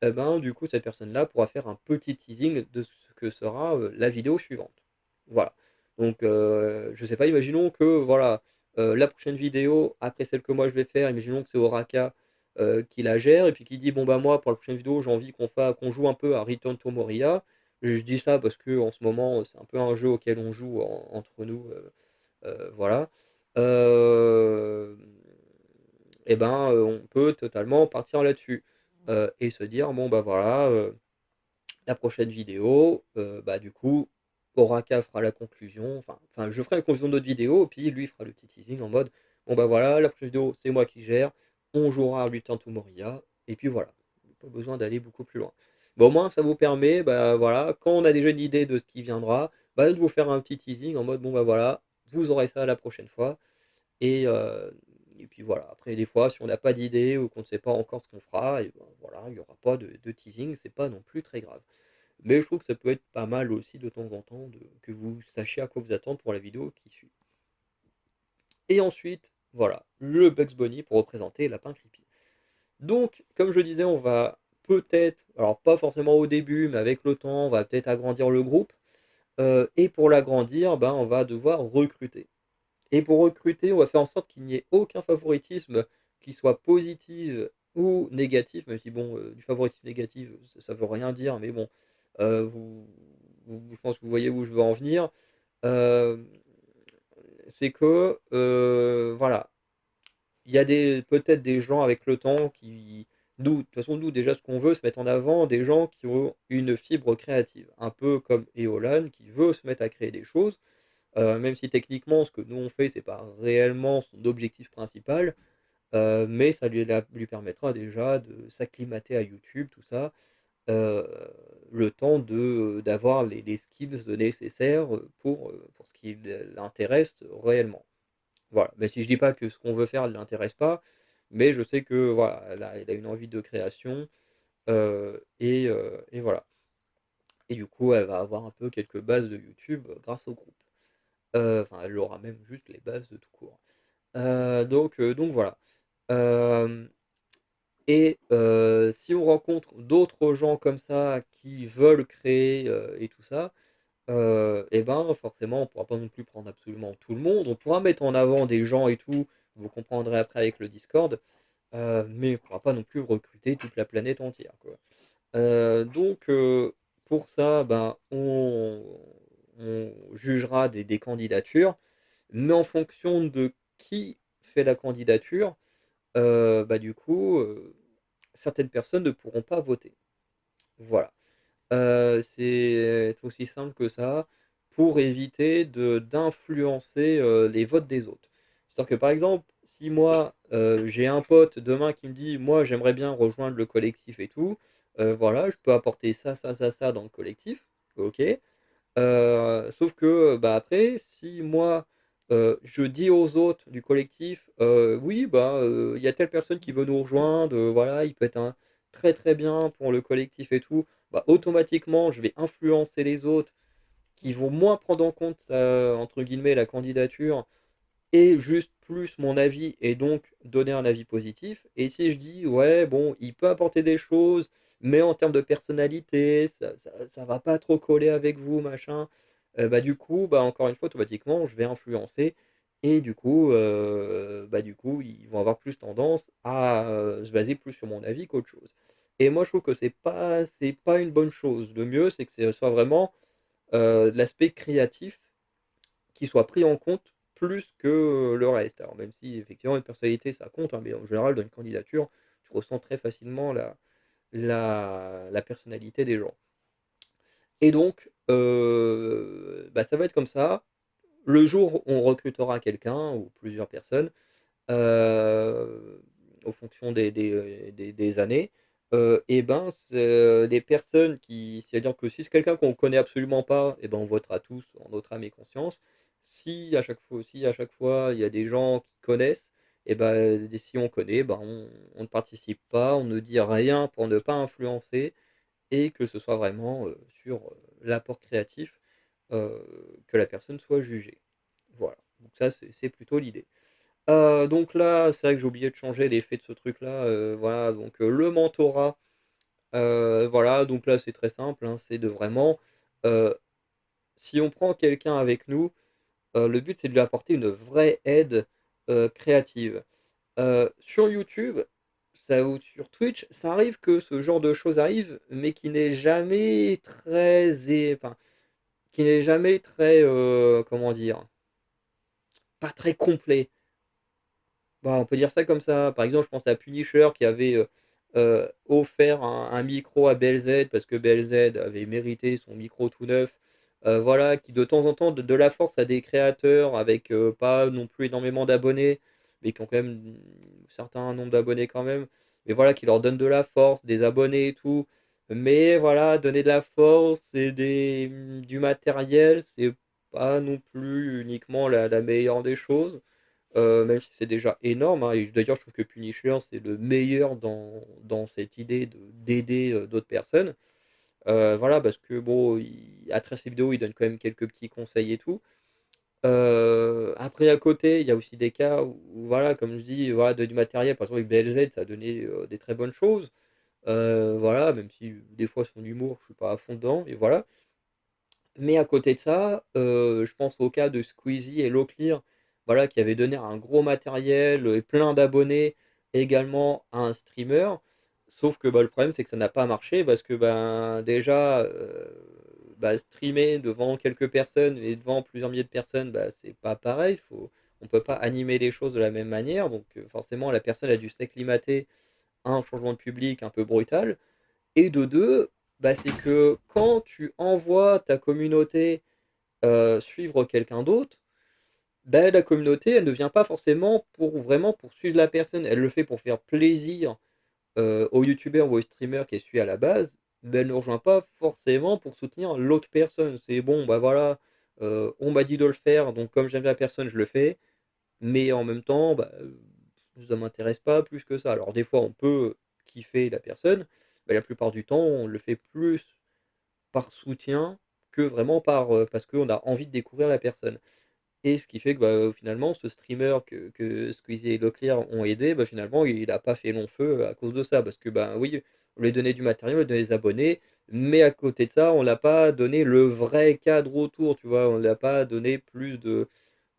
et ben, du coup, cette personne-là pourra faire un petit teasing de ce que sera, la vidéo suivante. Voilà. Donc je sais pas, imaginons que voilà, la prochaine vidéo après celle que moi je vais faire, imaginons que c'est Oraka, qui la gère et puis qui dit: «Bon, bah, moi pour la prochaine vidéo, j'ai envie qu'on joue un peu à Return to Moria». Je dis ça parce que en ce moment, c'est un peu un jeu auquel on joue entre nous, voilà. Hem Et ben, on peut totalement partir là-dessus, et se dire: «Bon, bah, voilà, la prochaine vidéo, bah, du coup, Oraka fera la conclusion, enfin, je ferai la conclusion de notre vidéo, puis lui fera le petit teasing en mode: "Bon, bah, voilà, la prochaine vidéo, c'est moi qui gère, on jouera à Return to Moria" et puis voilà. Pas besoin d'aller beaucoup plus loin. Bah, au moins, ça vous permet, bah, voilà, quand on a déjà une idée de ce qui viendra, bah, de vous faire un petit teasing en mode: «Bon, bah, voilà, vous aurez ça la prochaine fois» et heu et puis voilà. Après, des fois, si on n'a pas d'idée ou qu'on ne sait pas encore ce qu'on fera et ben, voilà, il y aura pas de teasing, c'est pas non plus très grave. Mais je trouve que ça peut être pas mal aussi de temps en temps que vous sachiez à quoi vous attendre pour la vidéo qui suit. Et ensuite, voilà, le Bugs Bunny pour représenter Lapin Creepy. Donc, comme je disais, on va peut-être, alors pas forcément au début, mais avec le temps, on va peut-être agrandir le groupe. Et pour l'agrandir, ben, on va devoir recruter. Et pour recruter, on va faire en sorte qu'il n'y ait aucun favoritisme qui soit positif ou négatif, même si bon, du favoritisme négatif, ça veut rien dire, mais bon, vous je pense que vous voyez où je veux en venir. Hem, c'est que, voilà, il y a peut-être des gens avec le temps qui nous, de toute façon, nous déjà ce qu'on veut, c'est mettre en avant des gens qui ont une fibre créative. Un peu comme Eolan qui veut se mettre à créer des choses, même si techniquement ce que nous on fait, c'est pas réellement son objectif principal. Mais ça lui permettra déjà de s'acclimater à YouTube, tout ça, heu, le temps d'avoir les skills nécessaires, pour ce qui l'intéresse réellement. Voilà, mais si je dis pas que ce qu'on veut faire ne l'intéresse pas, mais je sais que voilà, elle a une envie de création, et voilà. Et du coup, elle va avoir un peu quelques bases de YouTube, grâce au groupe. Enfin, elle aura même juste les bases de tout court. Donc voilà. Hem Si on rencontre d'autres gens comme ça qui veulent créer, et tout ça, et ben, forcément, on pourra pas non plus prendre absolument tout le monde. On pourra mettre en avant des gens et tout, vous comprendrez après avec le Discord, mais on pourra pas non plus recruter toute la planète entière, quoi. Pour ça, ben, on jugera des candidatures, mais en fonction de qui fait la candidature, bah, du coup, certaines personnes ne pourront pas voter. Voilà. C'est aussi simple que ça, pour éviter d'influencer, les votes des autres. C'est-à-dire que, par exemple, si moi, j'ai un pote demain qui me dit: «Moi, j'aimerais bien rejoindre le collectif et tout», voilà, je peux apporter ça, ça, ça, ça dans le collectif, OK. Sauf que, bah, après, si moi, je dis aux autres du collectif, «Oui, bah, il y a telle personne qui veut nous rejoindre, voilà, il peut être un très, très bien pour le collectif et tout», bah, automatiquement, je vais influencer les autres qui vont moins prendre en compte, entre guillemets, «la candidature» et juste plus mon avis et donc donner un avis positif. Et si je dis: «Ouais, bon, il peut apporter des choses, mais en termes de personnalité, ça va pas trop coller avec vous, machin», bah, du coup, bah, encore une fois, automatiquement, je vais influencer et du coup, ils vont avoir plus tendance à, se baser plus sur mon avis qu'autre chose. Et moi, je trouve que c'est pas une bonne chose. Le mieux, c'est que ce soit vraiment l'aspect créatif qui soit pris en compte plus que le reste. Alors, même si effectivement une personnalité ça compte, hein, mais en général, dans une candidature, tu ressens très facilement la personnalité des gens. Et donc, bah, ça va être comme ça. Le jour où on recrutera quelqu'un ou plusieurs personnes, en fonction des années, et ben, les personnes qui c'est-à-dire que si c'est quelqu'un qu'on connaît absolument pas, et ben, on votera tous en notre âme et conscience. Si à chaque fois, il y a des gens qui connaissent, et ben, si on connaît, ben, on ne participe pas, on ne dit rien pour ne pas influencer et que ce soit vraiment, sur, l'apport créatif, que la personne soit jugée. Voilà, donc ça, c'est plutôt l'idée. Donc là, c'est vrai que j'ai oublié de changer l'effet de ce truc-là, voilà, donc le mentorat, voilà, donc là, c'est très simple, hein, c'est de vraiment, heu, si on prend quelqu'un avec nous, le but, c'est de lui apporter une vraie aide, créative. Sur YouTube, ça ou sur Twitch, ça arrive que ce genre de choses arrive, mais qui n'est jamais très enfin, qui n'est jamais très, comment dire? Pas très complet. Bah, on peut dire ça comme ça. Par exemple, je pense à Punisher qui avait, offert un micro à BLZ parce que BLZ avait mérité son micro tout neuf. Voilà, qui de temps en temps donne de la force à des créateurs avec, pas non plus énormément d'abonnés, mais qui ont quand même un certain nombre d'abonnés quand même. Mais voilà, qui leur donne de la force, des abonnés et tout. Mais voilà, donner de la force et du matériel, c'est pas non plus uniquement la meilleure des choses. Même si c'est déjà énorme, hein, et d'ailleurs je trouve que Punisher c'est le meilleur dans cette idée d'aider, d'autres personnes. Voilà parce que bon, à travers ses vidéos, il donne quand même quelques petits conseils et tout. Après à côté, il y a aussi des cas où voilà, comme je dis, voilà, du matériel, par exemple avec BLZ, ça a donné, des très bonnes choses. Voilà, même si des fois son humour, je suis pas à fond dedans, et voilà. Mais à côté de ça, je pense au cas de Squeezie et Loclear, voilà, qui avaient donné un gros matériel, et plein d'abonnés également à un streamer. Sauf que, bah, le problème, c'est que ça n'a pas marché parce que, ben, déjà, bah, streamer devant quelques personnes et devant plusieurs milliers de personnes, bah, c'est pas pareil. On peut pas animer les choses de la même manière. Donc, forcément, la personne a dû s'acclimater à un changement de public un peu brutal. Et de 2, bah, c'est que quand tu envoies ta communauté, suivre quelqu'un d'autre, bah, la communauté, elle ne vient pas forcément pour vraiment pour suivre la personne. Elle le fait pour faire plaisir, au youtubeur ou au streamer qu'elle suit à la base, mais elle ne rejoint pas forcément pour soutenir l'autre personne. C'est bon, bah, voilà, on m'a dit de le faire, donc comme j'aime la personne, je le fais, mais en même temps, bah, ça m'intéresse pas plus que ça. Alors des fois, on peut kiffer la personne, mais la plupart du temps, on le fait plus par soutien que vraiment parce qu'on a envie de découvrir la personne. Et ce qui fait que, bah, finalement, ce streamer que Squeezie et Leclerc ont aidé, bah, finalement, il a pas fait long feu à cause de ça. Parce que, ben, oui, on lui a donné du matériel, on lui a donné des abonnés, mais à côté de ça, on l'a pas donné le vrai cadre autour, tu vois? On l'a pas donné plus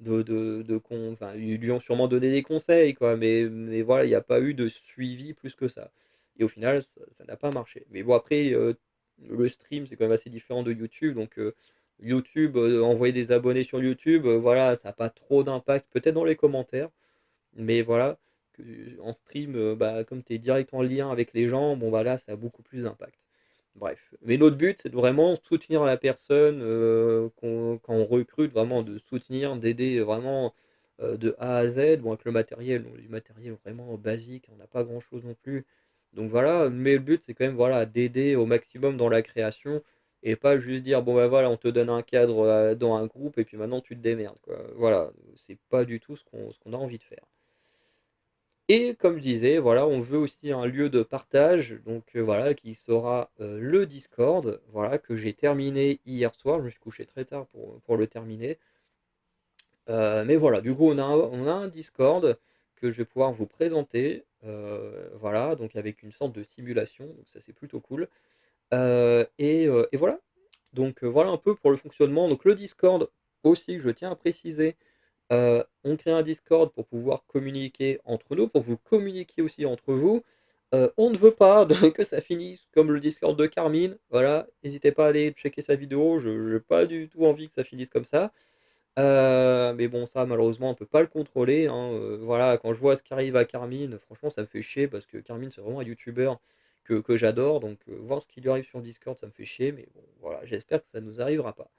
enfin, ils lui ont sûrement donné des conseils, quoi, mais voilà, il y a pas eu de suivi plus que ça. Et au final, ça n'a pas marché. Mais bon, après, le stream, c'est quand même assez différent de YouTube, donc YouTube, envoyer des abonnés sur YouTube, voilà, ça a pas trop d'impact, peut-être dans les commentaires, mais voilà, que en stream, bah, comme tu es direct en lien avec les gens, bon, bah, là, ça a beaucoup plus d'impact. Bref, mais notre but, c'est de vraiment soutenir la personne, quand on recrute, vraiment de soutenir, d'aider vraiment, de A à Z. Bon, avec le matériel, on a du matériel vraiment basique, on n'a pas grand-chose non plus. Donc voilà, mais le but, c'est quand même, voilà, d'aider au maximum dans la création et pas juste dire: «Bon, bah, voilà, on te donne un cadre, dans un groupe et puis maintenant tu te démerdes», quoi. Voilà, c'est pas du tout ce qu'on a envie de faire. Et comme je disais, voilà, on veut aussi un lieu de partage, donc voilà, qui sera, le Discord, voilà, que j'ai terminé hier soir. Je me suis couché très tard pour le terminer. Mais voilà, du coup, on a un Discord que je vais pouvoir vous présenter, voilà, donc avec une sorte de simulation, donc ça, c'est plutôt cool. Et voilà. Donc voilà un peu pour le fonctionnement. Donc le Discord aussi, je tiens à préciser, on crée un Discord pour pouvoir communiquer entre nous, pour que vous communiquiez aussi entre vous. On ne veut pas que ça finisse comme le Discord de Carmine, voilà, n'hésitez pas à aller checker sa vidéo, je j'ai pas du tout envie que ça finisse comme ça. Mais bon, ça malheureusement on peut pas le contrôler, hein, voilà, quand je vois ce qui arrive à Carmine, franchement ça me fait chier parce que Carmine c'est vraiment un youtubeur que j'adore, donc voir ce qui lui arrive sur Discord ça me fait chier, mais bon voilà, j'espère que ça nous arrivera pas.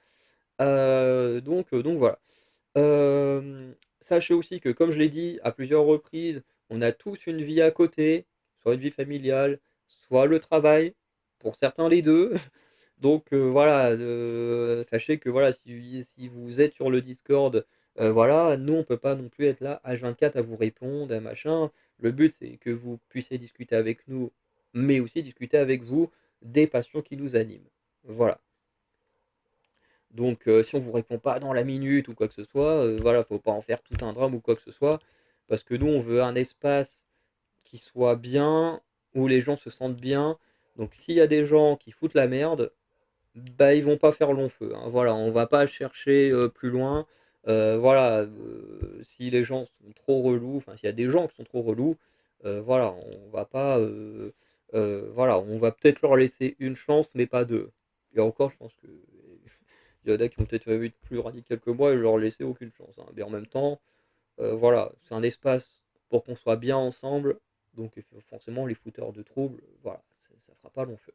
Donc voilà. Sachez aussi que comme je l'ai dit à plusieurs reprises, on a tous une vie à côté, soit une vie familiale, soit le travail, pour certains les 2. Donc voilà, sachez que voilà, si vous êtes sur le Discord, voilà, nous on peut pas non plus être là H24 à vous répondre, à machin. Le but c'est que vous puissiez discuter avec nous, mais aussi discuter avec vous des passions qui nous animent. Voilà. Donc si on vous répond pas dans la minute ou quoi que ce soit, voilà, faut pas en faire tout un drame ou quoi que ce soit, parce que nous on veut un espace qui soit bien, où les gens se sentent bien. Donc s'il y a des gens qui foutent la merde, bah, ils vont pas faire long feu, hein. Voilà, on va pas chercher, plus loin. Voilà, si les gens sont trop relous, enfin s'il y a des gens qui sont trop relous, voilà, on va pas, voilà, on va peut-être leur laisser une chance, mais pas 2. Et encore, je pense que il y en a qui ont peut-être même être plus radical que moi et leur laisser aucune chance, hein. Mais en même temps, voilà, c'est un espace pour qu'on soit bien ensemble, donc forcément les fouteurs de troubles, voilà, ça fera pas long feu.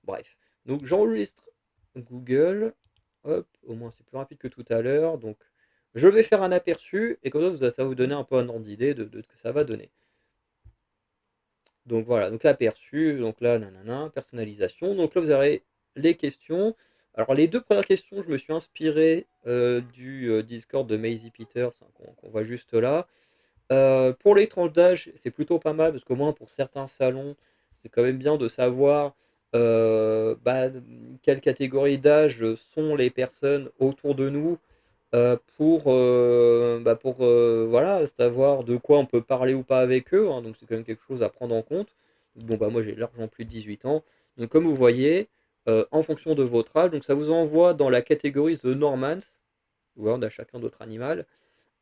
Bref, donc j'enregistre Google, hop, au moins c'est plus rapide que tout à l'heure, donc je vais faire un aperçu, et comme ça, ça va vous donner un peu un ordre d'idée de ce que ça va donner. Donc voilà, donc aperçu, donc là, nanana, personnalisation, donc là vous aurez les questions. Alors les deux premières questions, je me suis inspiré du Discord de Maisie Peters, hein, qu'on voit juste là. Pour les tranches d'âge, c'est plutôt pas mal parce qu'au moins pour certains salons, c'est quand même bien de savoir bah, quelle catégorie d'âge sont les personnes autour de nous pour voilà, savoir de quoi on peut parler ou pas avec eux, hein, donc c'est quand même quelque chose à prendre en compte. Bon, bah moi j'ai largement plus de 18 ans. Donc comme vous voyez, en fonction de votre âge, donc ça vous envoie dans la catégorie The Normans, voilà, on a chacun d'autres animal.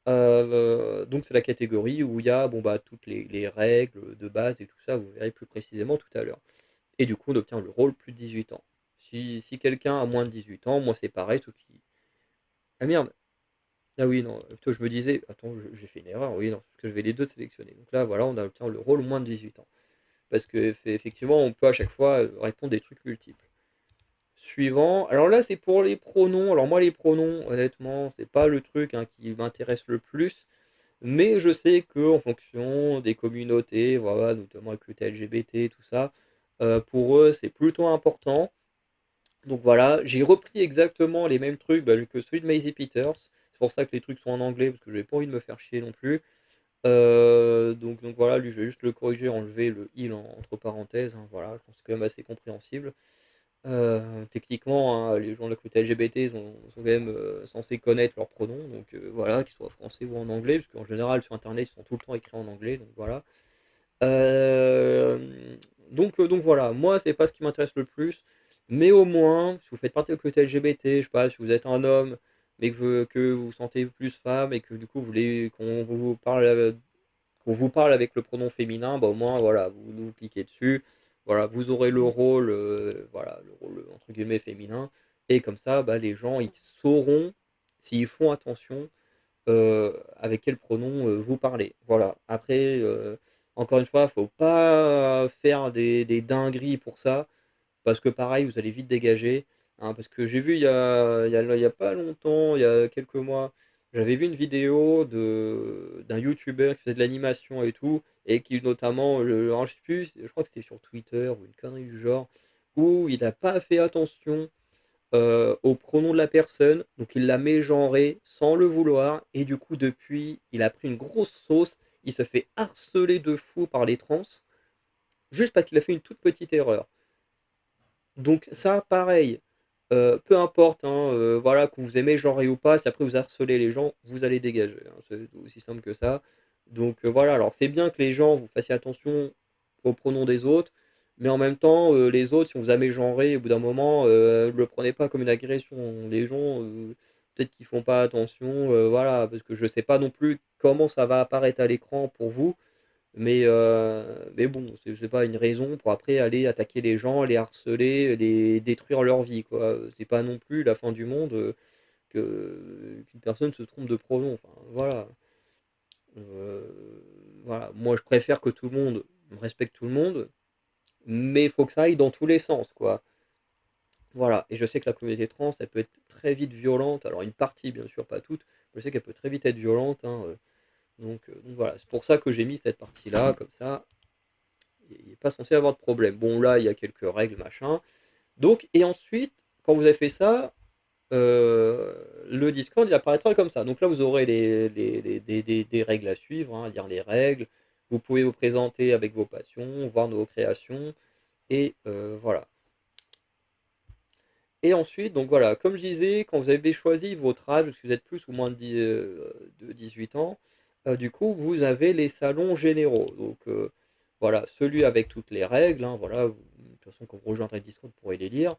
Donc c'est la catégorie où il y a bon, bah, toutes les règles de base et tout ça, vous verrez plus précisément tout à l'heure. Et du coup, on obtient le rôle plus de 18 ans. Si quelqu'un a moins de 18 ans, moi c'est pareil, tout qui. Ah merde! Ah oui, non, plutôt je me disais, attends, j'ai fait une erreur, oui, non, parce que je vais les deux sélectionner. Donc là, voilà, on a obtient le rôle moins de 18 ans. Parce que effectivement, on peut à chaque fois répondre des trucs multiples. Suivant. Alors là, c'est pour les pronoms. Alors moi, les pronoms, honnêtement, c'est pas le truc hein, qui m'intéresse le plus. Mais je sais que en fonction des communautés, voilà, notamment avec le LGBT, tout ça, pour eux, c'est plutôt important. Donc voilà, j'ai repris exactement les mêmes trucs bah, que celui de Maisie Peters. C'est pour ça que les trucs sont en anglais, parce que j'avais pas envie de me faire chier non plus. Donc voilà, lui, je vais juste le corriger, enlever le il entre parenthèses, hein, voilà, je pense que c'est quand même assez compréhensible. Techniquement, hein, les gens de la communauté LGBT sont quand même censés connaître leurs pronoms, donc voilà, qu'ils soient français ou en anglais, parce qu'en général sur internet ils sont tout le temps écrits en anglais, donc voilà. Euh, donc voilà, moi c'est pas ce qui m'intéresse le plus, mais au moins, si vous faites partie de la communauté LGBT, je sais pas, si vous êtes un homme, mais que vous vous sentez plus femme et que du coup vous voulez qu'on vous parle avec le pronom féminin, bah au moins voilà, vous cliquez dessus, voilà, vous aurez le rôle, voilà, le rôle entre guillemets féminin, et comme ça, bah, les gens ils sauront s'ils font attention avec quel pronom vous parlez. Voilà. Après, encore une fois, faut pas faire des dingueries pour ça, parce que pareil, vous allez vite dégager, hein, parce que j'ai vu il y a pas longtemps, il y a quelques mois, j'avais vu une vidéo d'un youtubeur qui faisait de l'animation et tout, et qui notamment, alors, je sais plus, je crois que c'était sur Twitter ou une connerie du genre, où il n'a pas fait attention au pronom de la personne, donc il l'a mégenré sans le vouloir, et du coup depuis, il a pris une grosse sauce, il se fait harceler de fou par les trans, juste parce qu'il a fait une toute petite erreur. Donc ça, pareil, peu importe, hein, voilà, que vous aimez genrer ou pas, si après vous harcelez les gens, vous allez dégager, hein, c'est aussi simple que ça. Donc voilà, alors c'est bien que les gens vous fassiez attention aux pronoms des autres, mais en même temps, les autres, si on vous a mégenré, au bout d'un moment, ne le prenez pas comme une agression. Les gens, peut-être qu'ils font pas attention, voilà, parce que je sais pas non plus comment ça va apparaître à l'écran pour vous, Mais bon, c'est pas une raison pour après aller attaquer les gens, les harceler, les détruire leur vie, quoi. C'est pas non plus la fin du monde, qu'une personne se trompe de pronom. Enfin, voilà. Voilà. Moi, je préfère que tout le monde respecte tout le monde, mais il faut que ça aille dans tous les sens, quoi. Voilà. Et je sais que la communauté trans, elle peut être très vite violente. Alors, une partie, bien sûr, pas toute. Je sais qu'elle peut très vite être violente, hein. Donc voilà. C'est pour ça que j'ai mis cette partie-là, comme ça. Il n'est pas censé avoir de problème. Bon, là, il y a quelques règles, machin. Donc, et ensuite, quand vous avez fait ça, le Discord, il apparaîtra comme ça. Donc là, vous aurez des règles à suivre, hein, lire les règles. Vous pouvez vous présenter avec vos passions, voir nos créations. Et voilà. Et ensuite, donc voilà, comme je disais, quand vous avez choisi votre âge, si vous êtes plus ou moins de 18 ans, du coup, vous avez les salons généraux. Donc voilà, celui avec toutes les règles, hein, voilà, de toute façon, quand vous rejoindrez le Discord, vous pourrez les lire.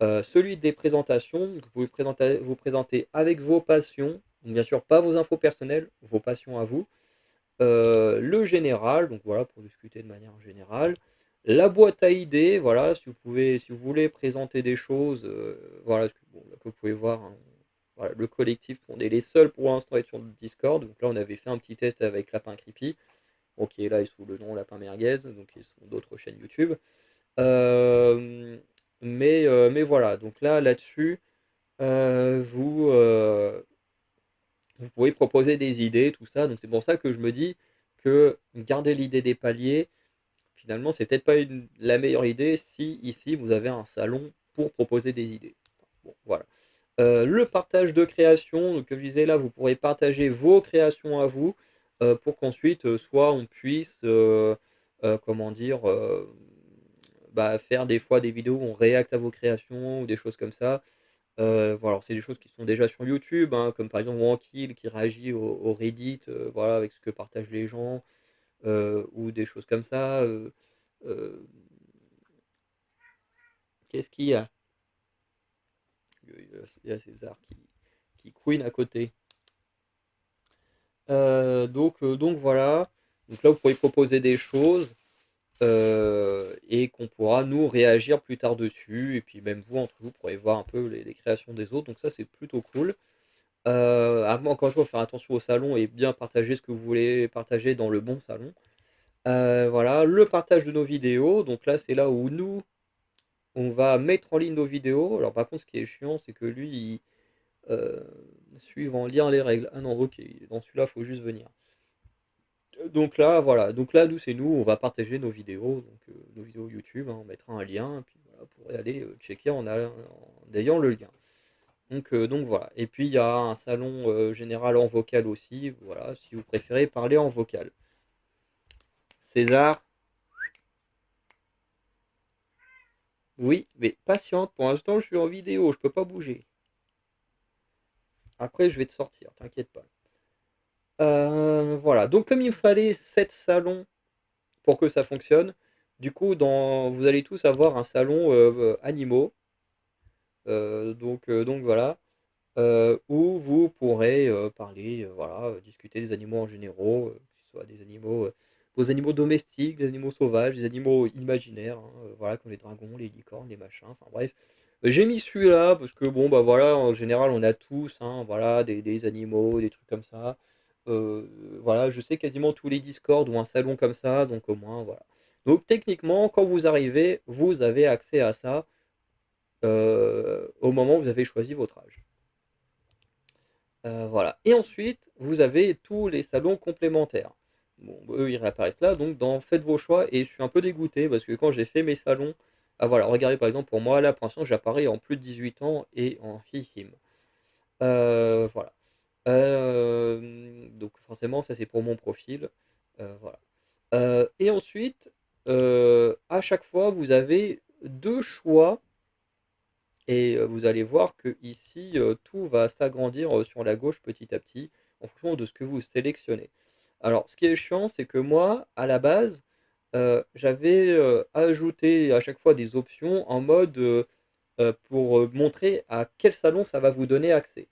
Celui des présentations, vous pouvez vous présenter avec vos passions, donc bien sûr pas vos infos personnelles, vos passions à vous. Le général, donc voilà, pour discuter de manière générale. La boîte à idées, voilà, si vous voulez présenter des choses, voilà, bon, là, comme vous pouvez voir, hein, voilà, le collectif, on est les seuls pour l'instant à être sur le Discord. Donc là, on avait fait un petit test avec Lapin Creepy, bon, qui est là et sous le nom Lapin Merguez, donc ils sont d'autres chaînes YouTube. Euh, mais voilà, donc là-dessus, vous pouvez proposer des idées, tout ça. Donc c'est pour ça que je me dis que garder l'idée des paliers, finalement, c'est peut-être pas la meilleure idée si ici vous avez un salon pour proposer des idées. Bon, voilà. Le partage de création, donc comme je disais là, vous pourrez partager vos créations à vous pour qu'ensuite, soit on puisse, comment dire, bah, faire des fois des vidéos où on réacte à vos créations ou des choses comme ça. Voilà, alors c'est des choses qui sont déjà sur YouTube, hein, comme par exemple Wankill qui réagit au Reddit, voilà, avec ce que partagent les gens, ou des choses comme ça. Euh, Qu'est-ce qu'il y a? Il y a César qui couine à côté. Donc voilà. Donc là, vous pourrez proposer des choses et qu'on pourra nous réagir plus tard dessus. Et puis même vous, entre vous, pourrez voir un peu les créations des autres. Donc ça, c'est plutôt cool. Encore une fois, faut faire attention au salon et bien partager ce que vous voulez partager dans le bon salon. Voilà, le partage de nos vidéos. Donc là, c'est là où nous, on va mettre en ligne nos vidéos. Alors par contre, ce qui est chiant, c'est que lui, euh, suivant, lire les règles. Ah non, ok, dans celui-là, il faut juste venir. Donc là, voilà. Donc là, nous, c'est nous, on va partager nos vidéos, donc nos vidéos YouTube, hein, on mettra un lien, puis voilà, vous pourrez aller checker en ayant le lien. Donc voilà. Et puis il y a un salon général en vocal aussi, voilà, si vous préférez parler en vocal. César, oui, mais patiente, pour l'instant je suis en vidéo, je peux pas bouger. Après je vais te sortir, t'inquiète pas. Voilà, donc comme il me fallait 7 salons pour que ça fonctionne, du coup vous allez tous avoir un salon animaux, donc voilà. Où vous pourrez parler, voilà, discuter des animaux en généraux, que ce soit des animaux, vos animaux domestiques, des animaux sauvages, des animaux imaginaires, hein, voilà, comme les dragons, les licornes, les machins, enfin bref. J'ai mis celui-là parce que bon, bah voilà, en général, on a tous, hein, voilà, des animaux, des trucs comme ça. Euh, voilà, je sais quasiment tous les Discord ont un salon comme ça, donc au moins, voilà. Donc techniquement, quand vous arrivez, vous avez accès à ça au moment où vous avez choisi votre âge. Voilà. Et ensuite, vous avez tous les salons complémentaires. Bon, eux, ils réapparaissent là, donc faites vos choix. Et je suis un peu dégoûté parce que quand j'ai fait mes salons, ah voilà, regardez par exemple pour moi, là pour l'instant, j'apparais en plus de 18 ans et en hi-him. Voilà. Donc forcément, ça c'est pour mon profil. Voilà. Et ensuite, à chaque fois, vous avez deux choix et vous allez voir que ici, tout va s'agrandir sur la gauche petit à petit, en fonction de ce que vous sélectionnez. Alors, ce qui est chiant, c'est que moi, à la base, j'avais ajouté à chaque fois des options en mode pour montrer à quel salon ça va vous donner accès.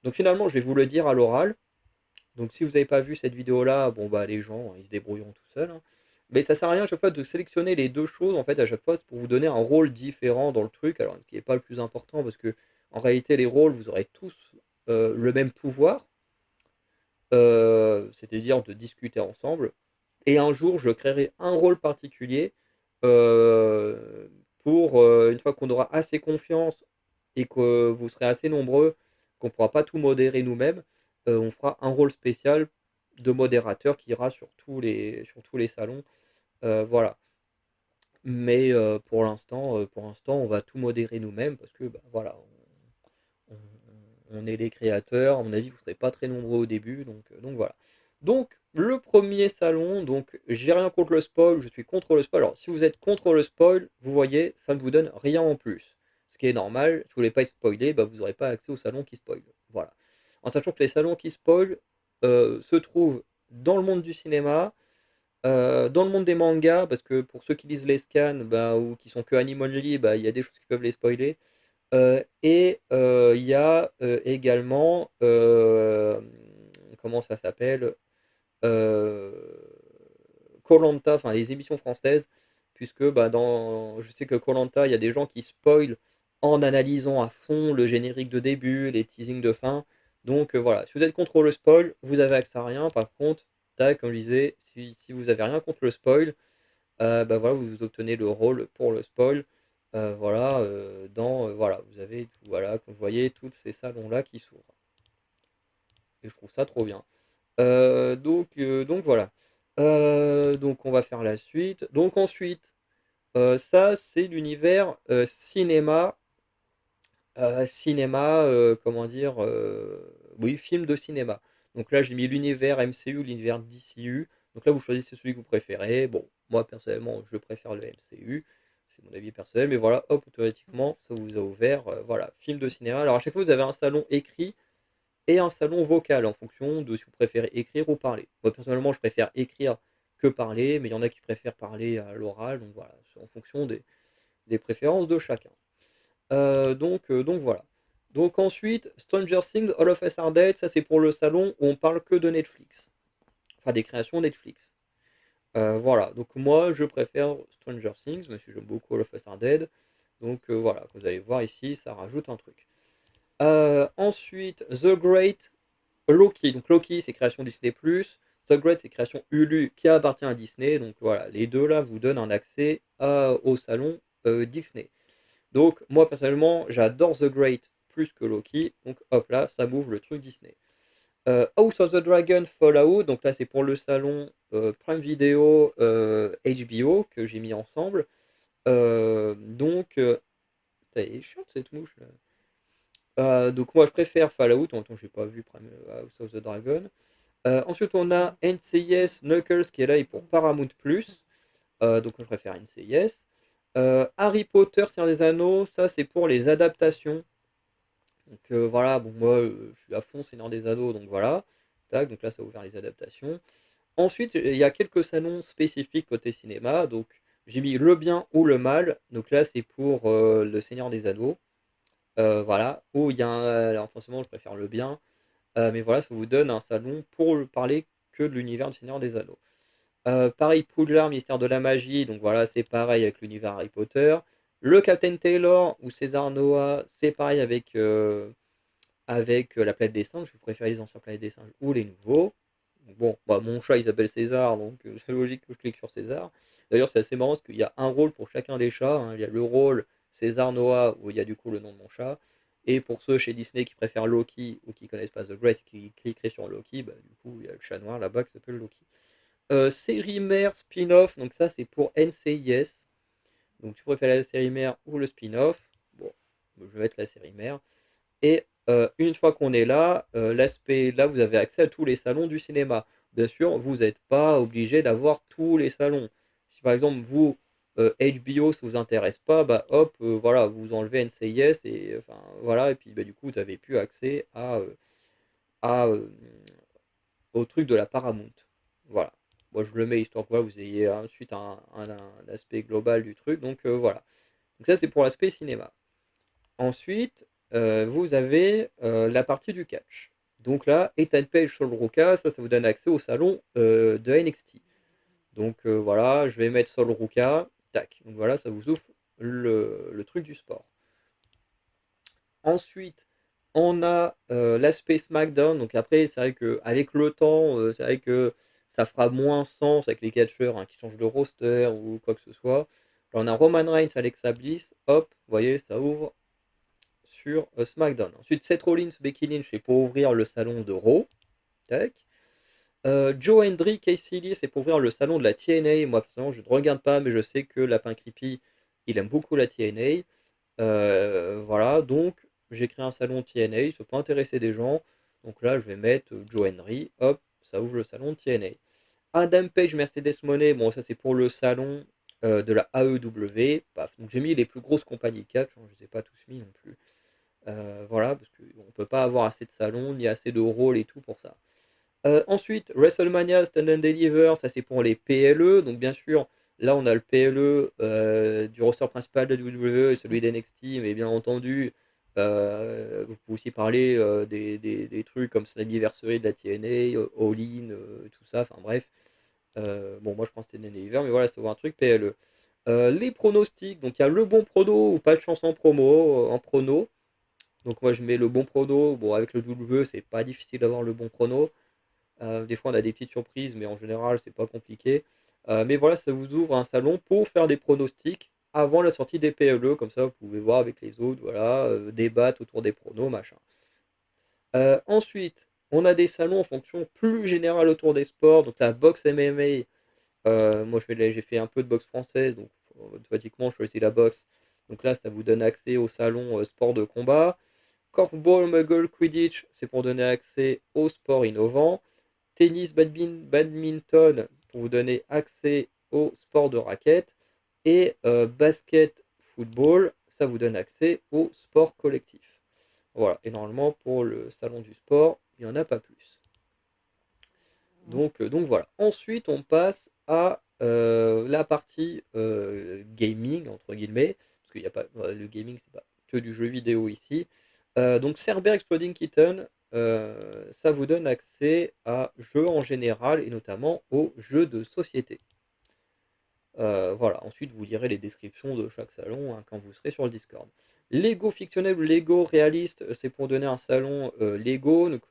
Donc finalement, je vais vous le dire à l'oral. Donc si vous n'avez pas vu cette vidéo-là, bon bah les gens, ils se débrouilleront tout seuls, hein. Mais ça sert à rien à chaque fois de sélectionner les 2 choses, en fait, à chaque fois, c'est pour vous donner un rôle différent dans le truc, alors ce qui est pas le plus important parce que en réalité les rôles, vous aurez tous, le même pouvoir, c'est-à-dire de discuter ensemble et un jour je créerai un rôle particulier, pour, une fois qu'on aura assez confiance et que vous serez assez nombreux, qu'on pourra pas tout modérer nous-mêmes, on fera un rôle spécial de modérateur qui ira sur tous les salons, voilà. Mais pour l'instant, on va tout modérer nous-mêmes parce que, bah, voilà, on on est les créateurs. À mon avis, vous ne serez pas très nombreux au début, donc voilà. Donc le premier salon, donc j'ai rien contre le spoil, je suis contre le spoil. Alors si vous êtes contre le spoil, vous voyez, ça ne vous donne rien en plus. Ce qui est normal, si vous voulez pas être spoilé, bah, vous n'aurez pas accès aux salons qui spoilent. Voilà. En sachant que les salons qui spoilent se trouvent dans le monde du cinéma, dans le monde des mangas, parce que pour ceux qui lisent les scans bah, ou qui sont que anime only, bah, il y a des choses qui peuvent les spoiler. Et il y a également, comment ça s'appelle? Euh, koh enfin les émissions françaises, puisque bah, je sais que koh il y a des gens qui spoilent en analysant à fond le générique de début, les teasings de fin. Donc voilà, si vous êtes contre le spoil, vous avez accès à rien. Par contre, tac, comme je disais, si vous avez rien contre le spoil, bah voilà, vous obtenez le rôle pour le spoil. Voilà, voilà, vous avez voilà, comme vous voyez, tous ces salons-là qui s'ouvrent. Et je trouve ça trop bien. Donc voilà. Donc on va faire la suite. Donc ensuite, ça c'est l'univers cinéma, comment dire, oui, film de cinéma. Donc là j'ai mis l'univers MCU, l'univers DCU. Donc là vous choisissez celui que vous préférez. Bon, moi personnellement je préfère le MCU. C'est mon avis personnel, mais voilà, hop, automatiquement, ça vous a ouvert, voilà, film de cinéma. Alors à chaque fois, vous avez un salon écrit et un salon vocal en fonction de si vous préférez écrire ou parler. Moi, personnellement, je préfère écrire que parler, mais il y en a qui préfèrent parler à l'oral, donc voilà, c'est en fonction des préférences de chacun. Donc voilà. Donc ensuite, Stranger Things, All of Us Are Dead, ça c'est pour le salon où on parle que de Netflix, enfin des créations Netflix. Voilà, donc moi je préfère Stranger Things, mais si j'aime beaucoup All of Us Are Dead, donc voilà, vous allez voir ici, ça rajoute un truc. Ensuite, The Great, Loki. Donc Loki, c'est création Disney+. The Great, c'est création Hulu qui appartient à Disney. Donc voilà, les deux là vous donnent un accès au salon Disney. Donc moi personnellement, j'adore The Great plus que Loki. Donc hop là, ça m'ouvre le truc Disney. House of the Dragon Fallout. Donc là, c'est pour le salon Prime Video HBO que j'ai mis ensemble. Elle est chiante cette mouche là. Donc moi je préfère Fallout, en même temps j'ai pas vu House of the Dragon. Ensuite on a NCIS Knuckles qui est là et pour Paramount+. Donc moi je préfère NCIS. Harry Potter, Seigneur des Anneaux, ça c'est pour les adaptations. Donc voilà, bon moi je suis à fond Seigneur des Anneaux, donc voilà. Tac, donc là ça a ouvert les adaptations. Ensuite il y a quelques salons spécifiques côté cinéma, donc j'ai mis le bien ou le mal. Donc là c'est pour le Seigneur des Anneaux. Voilà, où il y a alors forcément je préfère le bien, mais voilà, ça vous donne un salon pour parler que de l'univers du Seigneur des Anneaux. Pareil, Poudlard, Mystère de la Magie, donc voilà, c'est pareil avec l'univers Harry Potter. Le Captain Taylor ou César Noah, c'est pareil avec la planète des singes, vous préférez les anciens planètes des singes ou les nouveaux. Bon, bah, mon chat il s'appelle César, donc c'est logique que je clique sur César. D'ailleurs, c'est assez marrant parce qu'il y a un rôle pour chacun des chats, hein. Il y a le rôle César Noah où il y a du coup le nom de mon chat. Et pour ceux chez Disney qui préfèrent Loki ou qui connaissent pas The Great, qui cliqueraient sur Loki, bah, du coup il y a le chat noir là-bas qui s'appelle Loki. Série mère spin-off, donc ça c'est pour NCIS. Donc tu préfères la série mère ou le spin-off. Bon, je vais mettre la série mère. Et une fois qu'on est là, l'aspect là, vous avez accès à tous les salons du cinéma. Bien sûr, vous n'êtes pas obligé d'avoir tous les salons. Si par exemple vous HBO ça vous intéresse pas, bah hop, voilà, vous enlevez NCIS et enfin voilà, et puis bah, du coup vous avez plus accès à, au truc de la Paramount. Voilà. Moi je le mets histoire que voilà, vous ayez ensuite un aspect global du truc. Donc voilà. Donc ça c'est pour l'aspect cinéma. Ensuite, vous avez la partie du catch. Donc là, Ethan Page sur le Ruka, ça vous donne accès au salon de NXT. Donc voilà, je vais mettre Sol Ruka, tac. Donc voilà, ça vous ouvre le truc du sport. Ensuite, on a l'aspect SmackDown. Donc après, c'est vrai qu'avec le temps, c'est vrai que ça fera moins sens avec les catcheurs hein, qui changent de roster ou quoi que ce soit. Alors, on a Roman Reigns, Alexa Bliss, hop, vous voyez, ça ouvre sur SmackDown. Ensuite, Seth Rollins, Becky Lynch, c'est pour ouvrir le salon de Raw. Tac. Joe Hendry, Casey Lee, c'est pour ouvrir le salon de la TNA. Moi, personnellement, je ne regarde pas, mais je sais que Lapin Creepy, il aime beaucoup la TNA. Voilà, donc j'ai créé un salon TNA, ça peut intéresser des gens. Donc là, je vais mettre Joe Henry, hop, ça ouvre le salon TNA. Adam Page, Mercedes Monet, bon, ça c'est pour le salon de la AEW. Paf. Donc j'ai mis les plus grosses compagnies catch, hein, je ne les ai pas tous mis non plus. Voilà, parce qu'on ne peut pas avoir assez de salons, ni assez de rôles et tout pour ça. Ensuite, WrestleMania Stand and Deliver, ça c'est pour les PLE. Donc bien sûr, là on a le PLE du roster principal de WWE et celui d'NXT, mais bien entendu, vous pouvez aussi parler des trucs comme Slammiversary de la TNA, All In, tout ça, enfin bref. Bon, moi je pense que c'était Deliver, mais voilà, c'est un truc PLE. Les pronostics, donc il y a le bon prono ou pas de chance en promo, en prono. Donc moi je mets le bon prono. Bon, avec le WWE, c'est pas difficile d'avoir le bon prono. Des fois, on a des petites surprises, mais en général, c'est pas compliqué. Mais voilà, ça vous ouvre un salon pour faire des pronostics avant la sortie des PLE. Comme ça, vous pouvez voir avec les autres, voilà, débattre autour des pronos, machin. Ensuite, on a des salons en fonction plus générale autour des sports. Donc la boxe MMA, moi j'ai fait un peu de boxe française, donc automatiquement je choisis la boxe. Donc là, ça vous donne accès au salon sport de combat. Korfball, Muggle, Quidditch, c'est pour donner accès aux sports innovants. Tennis, badminton pour vous donner accès au sport de raquette. Et basket, football, ça vous donne accès au sport collectif. Voilà, et normalement pour le salon du sport, il n'y en a pas plus. Donc voilà. Ensuite, on passe à la partie gaming, entre guillemets, parce qu'il n'y a pas, le gaming, c'est pas que du jeu vidéo ici. Donc Cerber Exploding Kitten, ça vous donne accès à jeux en général et notamment aux jeux de société. Voilà, ensuite vous lirez les descriptions de chaque salon hein, quand vous serez sur le Discord. Lego fictionnel ou Lego réaliste, c'est pour donner un salon Lego. Donc,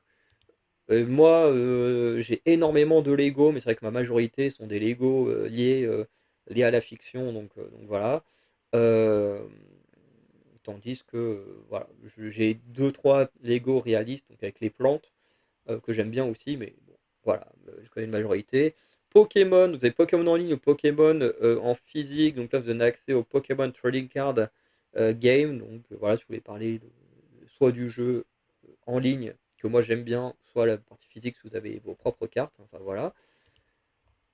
moi, j'ai énormément de Lego, mais c'est vrai que ma majorité sont des Lego liés à la fiction, donc voilà. Euh, Tandis que voilà, j'ai deux trois Lego réalistes, donc avec les plantes, que j'aime bien aussi, mais bon, voilà, je connais une majorité. Pokémon, vous avez Pokémon en ligne ou Pokémon en physique, donc là vous avez accès au Pokémon Trading Card Game, donc voilà, si vous voulez parler soit du jeu en ligne que moi j'aime bien, soit la partie physique si vous avez vos propres cartes. Enfin voilà.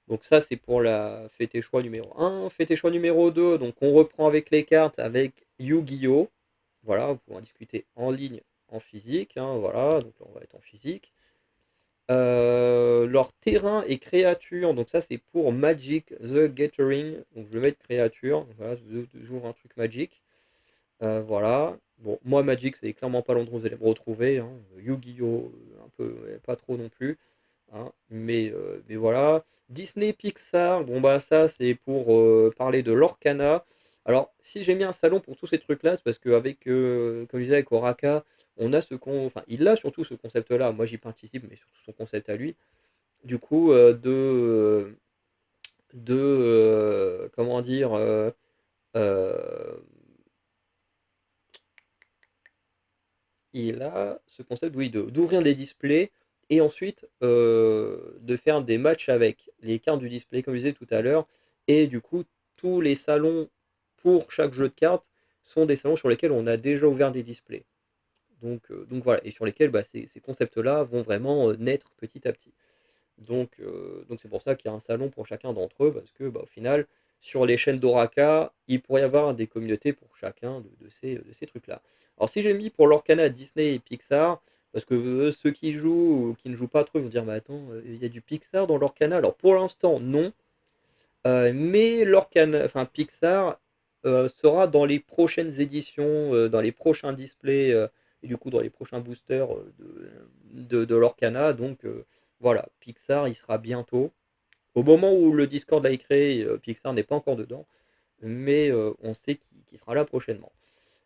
Donc ça c'est pour la fête et choix numéro un. Fête et choix numéro 2, donc on reprend avec les cartes avec Yu-Gi-Oh! Voilà, vous pouvez en discuter en ligne, en physique. Hein, voilà, donc là on va être en physique. Leur terrain et créatures, donc ça c'est pour Magic the Gathering. Donc je vais mettre créature. Donc voilà, j'ouvre un truc Magic. Voilà. Bon, moi, Magic, c'est clairement pas l'endroit où vous allez me retrouver. Hein. Yu-Gi-Oh! Un peu, pas trop non plus. Hein. Mais voilà. Disney Pixar, bon, bah, ça, c'est pour parler de l'Orcana. Alors, si j'ai mis un salon pour tous ces trucs-là, c'est parce qu'avec, comme je disais, avec Oraka, on a Enfin, il a surtout ce concept-là. Moi, j'y participe, mais surtout son concept à lui. Du coup, comment dire, euh, il a ce concept, oui, d'ouvrir des displays et ensuite de faire des matchs avec les cartes du display, comme je disais tout à l'heure. Et du coup, tous les salons pour chaque jeu de cartes sont des salons sur lesquels on a déjà ouvert des displays. Donc voilà, et sur lesquels bah, ces concepts-là vont vraiment naître petit à petit. Donc c'est pour ça qu'il y a un salon pour chacun d'entre eux, parce que bah, au final, sur les chaînes d'Oraka, il pourrait y avoir des communautés pour chacun de ces trucs-là. Alors si j'ai mis pour l'Orcana Disney et Pixar, parce que ceux qui jouent ou qui ne jouent pas trop ils vont dire, mais attends, il y a du Pixar dans l'Orcana. Alors pour l'instant, non. Mais l'Orcana, enfin Pixar sera dans les prochaines éditions, dans les prochains displays et du coup dans les prochains boosters de l'Orcana. Donc voilà, Pixar, il sera bientôt. Au moment où le Discord a été créé, Pixar n'est pas encore dedans, mais on sait qu'il sera là prochainement.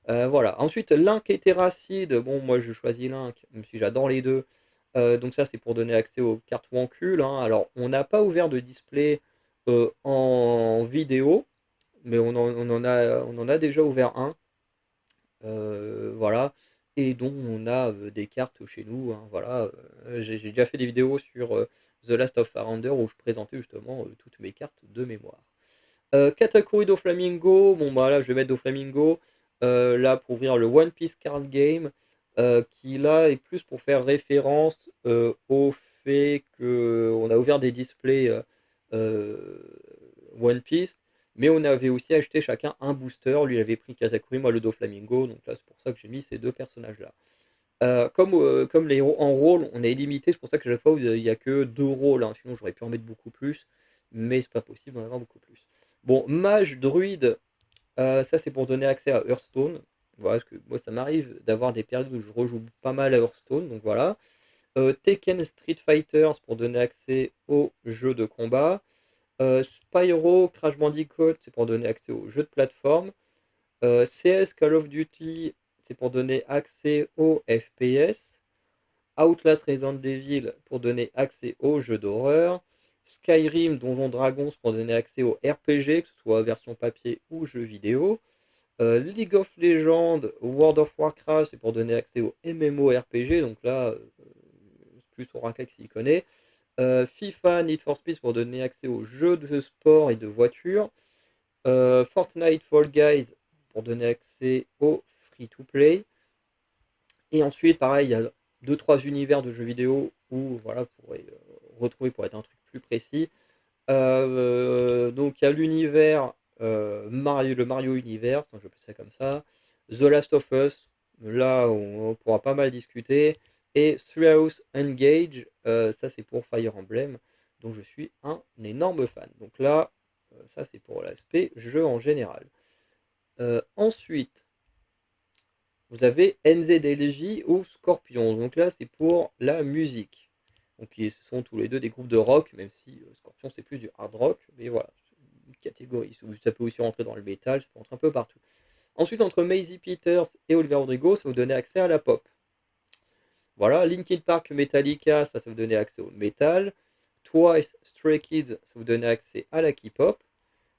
Voilà. Ensuite, Link et Terracid. Bon, moi je choisis Link, même si j'adore les deux. Donc ça, c'est pour donner accès aux cartes Wancul, hein. Alors, on n'a pas ouvert de display en vidéo, mais on en a déjà ouvert un. Voilà. Et donc, on a des cartes chez nous, hein, voilà. J'ai déjà fait des vidéos sur The Last of Farounder où je présentais justement toutes mes cartes de mémoire. Katakuri do Flamingo, bon bah là je vais mettre do Flamingo là pour ouvrir le One Piece Card Game qui là est plus pour faire référence au fait qu'on a ouvert des displays euh, One Piece, mais on avait aussi acheté chacun un booster. Lui il avait pris Katakuri, moi le do Flamingo, donc là c'est pour ça que j'ai mis ces deux personnages là. Comme les héros en rôle, on est illimité, c'est pour ça que à chaque fois il n'y a que deux rôles, hein. Sinon j'aurais pu en mettre beaucoup plus, mais c'est pas possible d'en avoir beaucoup plus. Bon, mage, druide, ça c'est pour donner accès à Hearthstone. Voilà, parce que moi ça m'arrive d'avoir des périodes où je rejoue pas mal à Hearthstone, donc voilà. Tekken Street Fighter, c'est pour donner accès aux jeux de combat. Spyro Crash Bandicoot, c'est pour donner accès aux jeux de plateforme. CS Call of Duty, c'est pour donner accès aux FPS. Outlast Resident Evil pour donner accès aux jeux d'horreur. Skyrim Donjon Dragons pour donner accès aux RPG, que ce soit version papier ou jeux vidéo. League of Legends, World of Warcraft, c'est pour donner accès aux MMORPG, donc là, plus Oraka qui s'y connaît. FIFA, Need for Speed pour donner accès aux jeux de sport et de voiture. Fortnite Fall Guys pour donner accès aux free-to-play. Et ensuite, pareil, il y a deux trois univers de jeux vidéo où voilà, vous pourrez retrouver pour être un truc plus précis. Donc il y a l'univers Mario, le Mario Universe, hein, je peux ça comme ça. The Last of Us, là on pourra pas mal discuter. Et Three House Engage, ça c'est pour Fire Emblem, dont je suis un énorme fan. Donc là, ça c'est pour l'aspect jeu en général. Ensuite, vous avez NZLJ ou Scorpion. Donc là, c'est pour la musique. Donc ce sont tous les deux des groupes de rock, même si Scorpion c'est plus du hard rock. Mais voilà, c'est une catégorie. Ça peut aussi rentrer dans le métal, ça peut rentrer un peu partout. Ensuite, entre Maisie Peters et Oliver Rodrigo, ça vous donner accès à la pop. Voilà, Linkin Park, Metallica, ça vous donner accès au metal. Twice, Stray Kids, ça vous donner accès à la K-pop.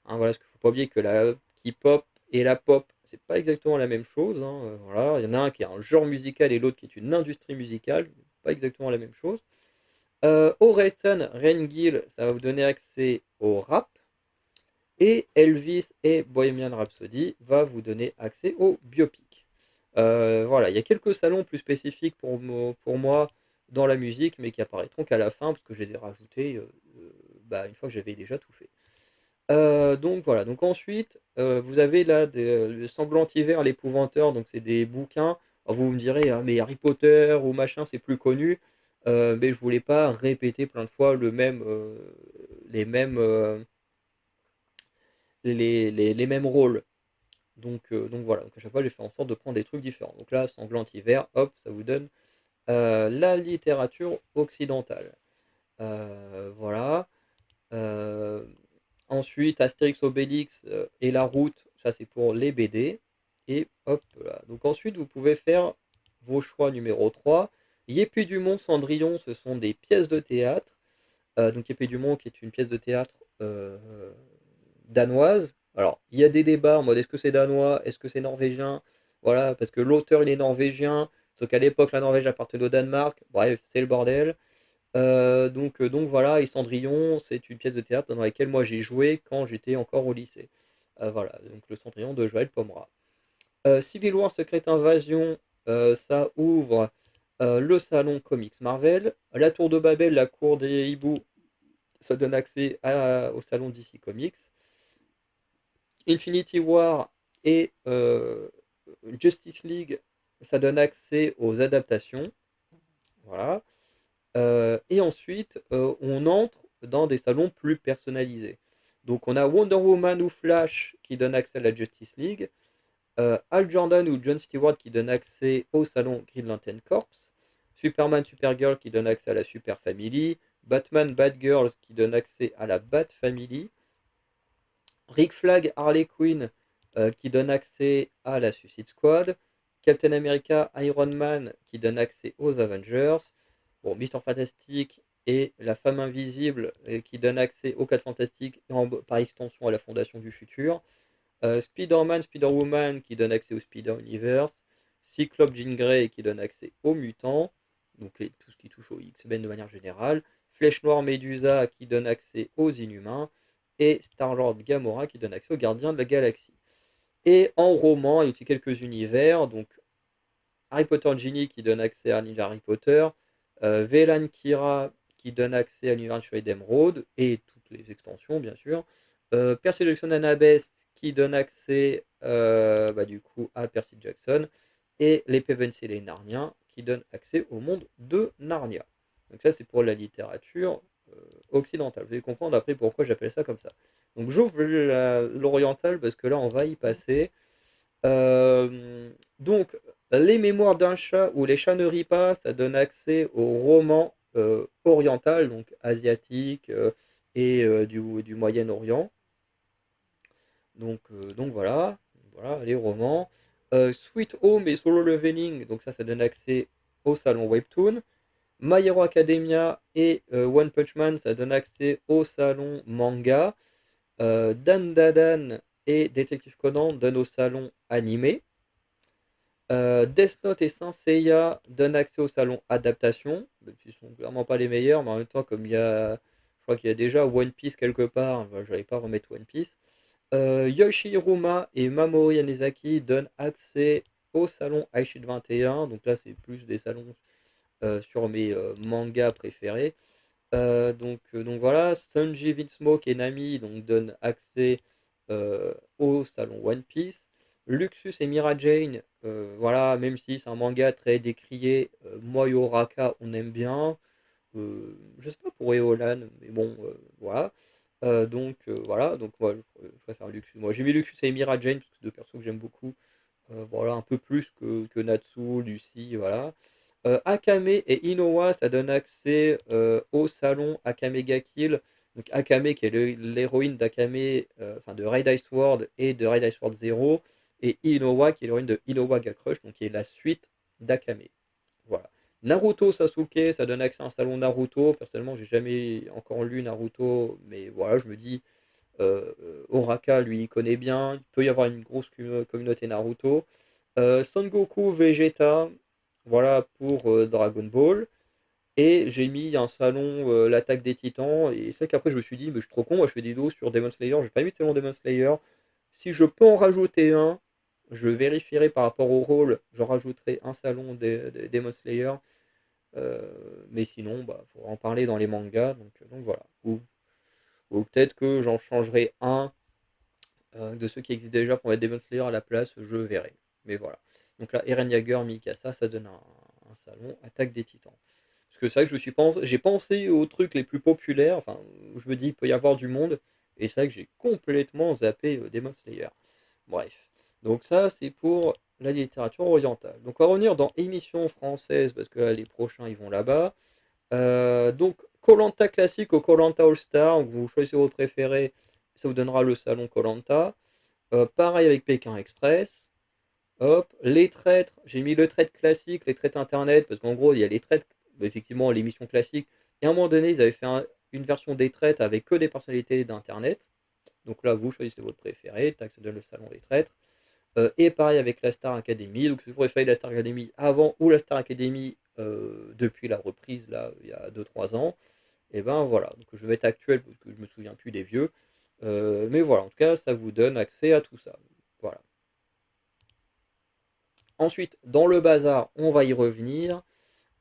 Hein, voilà, parce qu'il ne faut pas oublier que la K-pop et la pop, c'est pas exactement la même chose, hein. Voilà, il y en a un qui est un genre musical et l'autre qui est une industrie musicale, pas exactement la même chose. Orelsan Rengil, ça va vous donner accès au rap. Et Elvis et Bohemian Rhapsody va vous donner accès au biopic. Voilà, il y a quelques salons plus spécifiques pour moi dans la musique, mais qui apparaîtront qu'à la fin, parce que je les ai rajoutés une fois que j'avais déjà tout fait. Donc voilà, donc ensuite, vous avez là le sanglant hiver, l'épouvanteur, donc c'est des bouquins. Alors vous me direz, ah, mais Harry Potter ou machin, c'est plus connu. Mais je voulais pas répéter plein de fois les mêmes, les mêmes rôles. Donc voilà, donc à chaque fois j'ai fait en sorte de prendre des trucs différents. Donc là, sanglant hiver, hop, ça vous donne la littérature occidentale. Voilà. Euh, Ensuite, Astérix Obélix et la route, ça c'est pour les BD. Et hop là. Donc ensuite, vous pouvez faire vos choix numéro 3. Yépée du Mont, Cendrillon, ce sont des pièces de théâtre. Donc Épée du Mont qui est une pièce de théâtre danoise. Alors, il y a des débats en mode est-ce que c'est danois, est-ce que c'est norvégien? Voilà, parce que l'auteur il est norvégien, sauf qu'à l'époque la Norvège appartenait au Danemark. Bref, c'est le bordel. Donc voilà, et Cendrillon, c'est une pièce de théâtre dans laquelle moi j'ai joué quand j'étais encore au lycée. Voilà, donc le Cendrillon de Joël Pomera. Civil War Secret Invasion, ça ouvre le salon Comics Marvel. La Tour de Babel, la cour des hiboux, ça donne accès au salon DC Comics. Infinity War et Justice League, ça donne accès aux adaptations. Voilà. Et ensuite, on entre dans des salons plus personnalisés. Donc on a Wonder Woman ou Flash qui donne accès à la Justice League. Hal Jordan ou Jon Stewart qui donne accès au salon Green Lantern Corps, Superman, Supergirl qui donne accès à la Super Family, Batman, Batgirls qui donne accès à la Bat Family, Rick Flag, Harley Quinn qui donne accès à la Suicide Squad, Captain America, Iron Man qui donne accès aux Avengers, bon, Mister Fantastic et la Femme Invisible qui donne accès aux 4 Fantastiques et par extension à la Fondation du Futur, Spider-Man, Spider-Woman qui donne accès au Spider-Universe, Cyclope, Jean Grey qui donne accès aux mutants, donc tout ce qui touche aux X-Men de manière générale, Flèche Noire, Medusa qui donne accès aux Inhumains, et Star-Lord, Gamora qui donne accès aux Gardiens de la Galaxie. Et en roman, il y a aussi quelques univers, donc Harry Potter Ginny qui donne accès à l'univers Harry Potter, Vélan Kira qui donne accès à l'univers Chevalier d'Emeraude et toutes les extensions bien sûr, Percy Jackson Annabeth qui donne accès du coup à Percy Jackson et les Pevensie et les Narniens qui donnent accès au monde de Narnia. Donc ça c'est pour la littérature occidentale. Vous allez comprendre après pourquoi j'appelle ça comme ça. Donc j'ouvre l'oriental parce que là on va y passer. Donc, les mémoires d'un chat ou les chats ne rient pas, ça donne accès au roman oriental, donc asiatique et du Moyen-Orient. Donc voilà, les romans. Sweet Home et Solo Leveling, donc ça donne accès au salon Webtoon. My Hero Academia et One Punch Man, ça donne accès au salon manga. Dan Dadan et Détective Conan donnent au salon animé. Death Note et Saint Seiya donnent accès au salon adaptation, même s'ils sont clairement pas les meilleurs, mais en même temps, comme je crois qu'il y a déjà One Piece quelque part, je n'allais pas remettre One Piece. Yoshihiruma et Mamoru Yanezaki donnent accès au salon Aishid 21, donc là c'est plus des salons sur mes mangas préférés. Donc voilà, Sanji, Vinsmoke et Nami donc, donnent accès au salon One Piece. Luxus et Mira Jane, voilà, même si c'est un manga très décrié, moi et Oraka on aime bien. Je sais pas pour Eolan, mais bon, voilà. Voilà, donc moi je préfère Luxus. Moi j'ai mis Luxus et Mira Jane, parce que c'est deux persos que j'aime beaucoup. Voilà, un peu plus que Natsu, Lucy, voilà. Akame et Inoue, ça donne accès au salon Akame ga Kill. Donc Akame qui est l'héroïne d'Akame, enfin de Raid Ice World et de Raid Ice World Zero, et Inoue qui est l'héroïne de Inoue ga Crush, donc qui est la suite d'Akame. Voilà. Naruto Sasuke, ça donne accès à un salon Naruto. Personnellement, j'ai jamais encore lu Naruto, mais voilà, je me dis, Oraka, lui, il connaît bien. Il peut y avoir une grosse communauté Naruto. Son Goku, Vegeta, voilà pour Dragon Ball. Et j'ai mis un salon l'attaque des titans. Et c'est vrai qu'après je me suis dit, mais je suis trop con, moi je fais des vidéos sur Demon Slayer, j'ai pas mis de salon Demon Slayer. Si je peux en rajouter un, je vérifierai par rapport au rôle, je rajouterai un salon des Demon Slayer. Mais sinon, bah, faut en parler dans les mangas. Donc voilà. Ou peut-être que j'en changerai un de ceux qui existent déjà pour mettre Demon Slayer à la place, je verrai. Mais voilà. Donc là, Eren Jaeger, Mikasa, ça donne un salon Attaque des Titans. Parce que c'est vrai que j'ai pensé aux trucs les plus populaires, enfin, je me dis, il peut y avoir du monde, et c'est vrai que j'ai complètement zappé Demon Slayer. Bref. Donc ça, c'est pour la littérature orientale. Donc on va revenir dans émissions françaises, parce que là, les prochains, ils vont là-bas. Donc, koh classique au koh All-Star, donc vous choisissez votre préféré, ça vous donnera le salon koh. Pareil avec Pékin Express. Hop, les traîtres, j'ai mis le traître classique, les traîtres internet, parce qu'en gros, il y a les traîtres, bah, effectivement, l'émission classique. Et à un moment donné, ils avaient fait une version des traîtres avec que des personnalités d'internet. Donc là, vous choisissez votre préféré, tac, ça donne le salon des traîtres. Et pareil avec la Star Academy, donc si vous préférez la Star Academy avant ou la Star Academy depuis la reprise, là, il y a 2-3 ans, et ben voilà, donc je vais mettre actuel parce que je me souviens plus des vieux. Mais voilà, en tout cas, ça vous donne accès à tout ça. Voilà. Ensuite, dans le bazar, on va y revenir.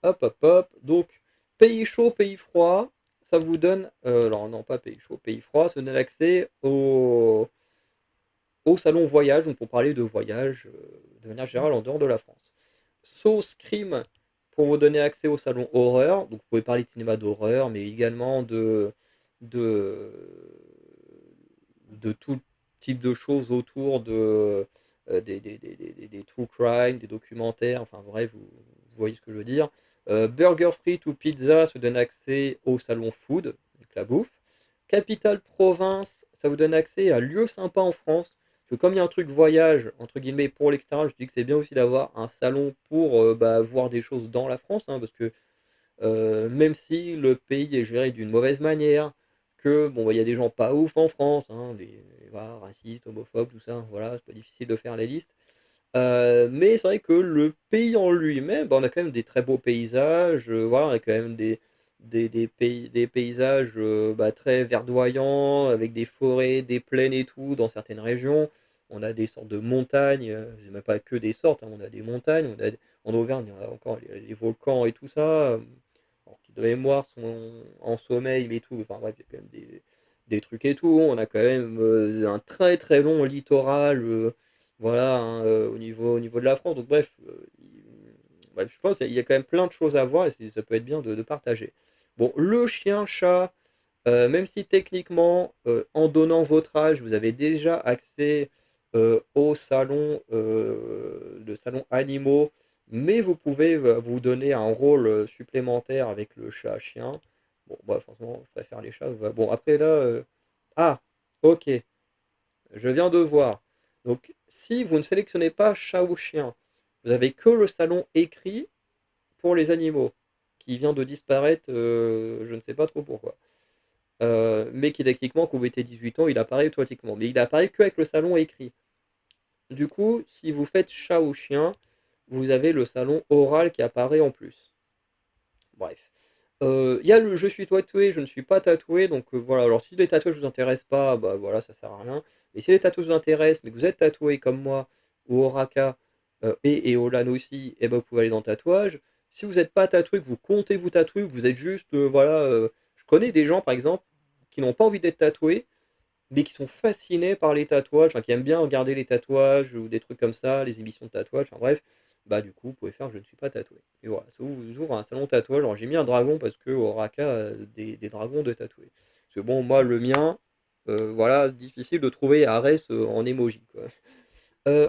Hop, hop, hop. Donc, pays chaud, pays froid, ça vous donne. Alors, non, pas pays chaud, pays froid, ça donne accès au salon voyage, donc pour parler de voyage de manière générale en dehors de la France. Sauce Crime pour vous donner accès au salon horreur, donc vous pouvez parler de cinéma d'horreur, mais également de, de tout type de choses autour des true crime, des documentaires, enfin bref, vous voyez ce que je veux dire. Burger Free ou Pizza, ça vous donne accès au salon food, donc la bouffe. Capital Province, ça vous donne accès à lieux sympas en France. Parce que comme il y a un truc voyage, entre guillemets, pour l'extérieur, je me dis que c'est bien aussi d'avoir un salon pour bah, voir des choses dans la France, hein, parce que même si le pays est géré d'une mauvaise manière, que bon, bah, il y a des gens pas ouf en France, hein, voilà, racistes, homophobes, tout ça, voilà, c'est pas difficile de faire la liste. Mais c'est vrai que le pays en lui-même, bah, on a quand même des très beaux paysages, voilà, on a quand même des paysages bah, très verdoyants, avec des forêts, des plaines et tout, dans certaines régions. On a des sortes de montagnes, c'est même pas que des sortes, hein, on a des montagnes, en Auvergne, on a encore les volcans et tout ça, alors, qui de mémoire sont en sommeil, mais tout, enfin bref, il y a quand même des trucs et tout. On a quand même un très très long littoral. Voilà, hein, au niveau de la France. Donc bref, bref, je pense qu'il y a quand même plein de choses à voir et ça peut être bien de partager. Bon, le chien-chat, même si techniquement, en donnant votre âge, vous avez déjà accès au salon, le salon animaux, mais vous pouvez vous donner un rôle supplémentaire avec le chat-chien. Bon, bah, franchement, je préfère les chats. Bon, après là, ah, ok. Je viens de voir. Donc, si vous ne sélectionnez pas chat ou chien, vous avez que le salon écrit pour les animaux, qui vient de disparaître, je ne sais pas trop pourquoi. Mais qui techniquement, quand vous mettez 18 ans, il apparaît automatiquement. Mais il apparaît qu'avec le salon écrit. Du coup, si vous faites chat ou chien, vous avez le salon oral qui apparaît en plus. Bref. Il y a le je suis tatoué, je ne suis pas tatoué, donc voilà. Alors si les tatouages ne vous intéressent pas, bah voilà, ça sert à rien. Mais si les tatouages vous intéressent, mais que vous êtes tatoué comme moi, ou Oraka, et Olan aussi, et ben vous pouvez aller dans le tatouage. Si vous n'êtes pas tatoué, que vous comptez vous tatouer, que vous êtes juste, voilà. Je connais des gens, par exemple, qui n'ont pas envie d'être tatoués, mais qui sont fascinés par les tatouages, enfin, qui aiment bien regarder les tatouages ou des trucs comme ça, les émissions de tatouages, enfin bref, bah du coup, vous pouvez faire je ne suis pas tatoué. Et voilà, ça vous ouvre un salon tatouage. Alors j'ai mis un dragon parce que Oraka a des dragons de tatoués. Parce que bon, moi, le mien, voilà, c'est difficile de trouver Arès en emoji, quoi.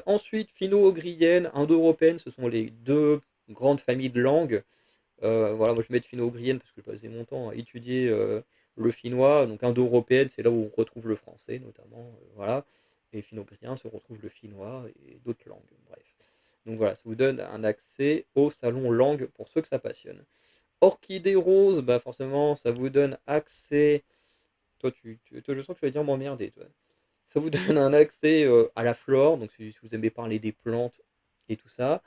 Ensuite, finno-ougrienne, indo-européenne, ce sont les deux grandes familles de langues. Voilà, moi je mets de finno-ougrienne parce que je passais mon temps à étudier le finnois. Donc indo-européenne, c'est là où on retrouve le français notamment. Voilà. Et finno-ougrienne se retrouve le finnois et d'autres langues. Bref. Donc voilà, ça vous donne un accès au salon langue pour ceux que ça passionne. Orchidée rose, bah forcément, ça vous donne accès. Toi, je sens que tu vas dire m'emmerder, toi. Ça vous donne un accès à la flore, donc si vous aimez parler des plantes et tout ça.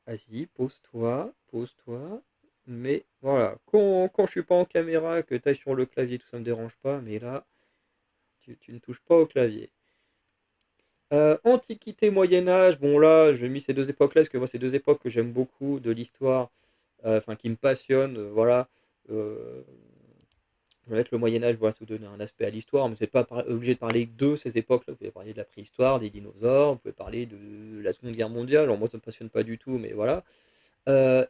Vas-y, pose-toi, pose-toi. Mais voilà, quand je suis pas en caméra, que tu ailles sur le clavier, tout ça me dérange pas. Mais là, tu ne touches pas au clavier. Antiquité, Moyen Âge, bon là, j'ai mis ces deux époques-là, parce que moi, c'est deux époques que j'aime beaucoup de l'histoire, enfin qui me passionnent, voilà. Euh, je vais mettre le Moyen Âge, voilà, ça vous donne un aspect à l'histoire, mais vous n'êtes pas obligé de parler de ces époques-là. Vous pouvez parler de la préhistoire, des dinosaures, vous pouvez parler de la Seconde Guerre mondiale. Alors moi, ça ne me passionne pas du tout, mais voilà.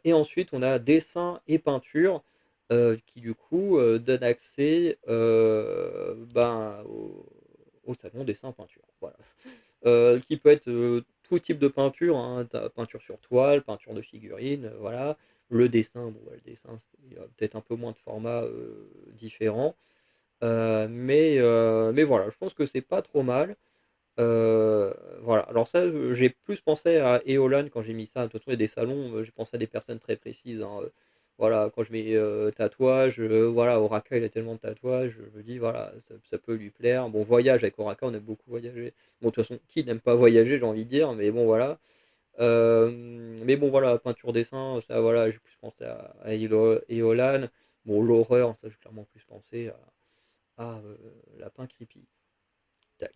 Et ensuite, on a dessin et peinture qui, du coup, donne accès ben, au salon dessin-peinture. Voilà. Qui peut être tout type de peinture, hein, peinture sur toile, peinture de figurine, voilà. Le dessin, bon, ouais, le dessin, il y a peut-être un peu moins de formats différents. Mais voilà, je pense que c'est pas trop mal. Euh, voilà, alors ça, j'ai plus pensé à Eolan quand j'ai mis ça. De toute façon, il y a des salons, j'ai pensé à des personnes très précises, hein. Voilà, quand je mets tatouage, voilà, Oraka, il a tellement de tatouages, je me dis, voilà, ça peut lui plaire. Bon, voyage avec Oraka, on aime beaucoup voyager. Bon, de toute façon, qui n'aime pas voyager, j'ai envie de dire, mais bon, voilà. Mais bon, voilà, peinture, dessin, ça, voilà, j'ai plus pensé à Eolan. Bon, l'horreur, ça, j'ai clairement plus pensé à Lapin Creepy. Tac.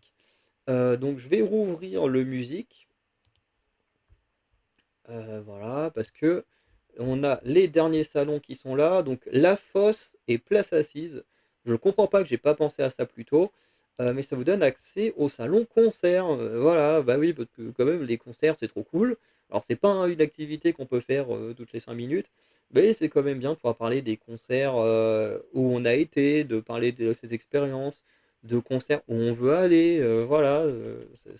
Donc je vais rouvrir le musique, voilà, parce que on a les derniers salons qui sont là, donc La Fosse et Place Assise. Je comprends pas que j'ai pas pensé à ça plus tôt, mais ça vous donne accès au salon concert. Voilà, bah oui, parce que quand même les concerts c'est trop cool. Alors c'est pas une activité qu'on peut faire toutes les 5 minutes, mais c'est quand même bien de pouvoir parler des concerts où on a été, de parler de ses expériences, de concerts où on veut aller, voilà,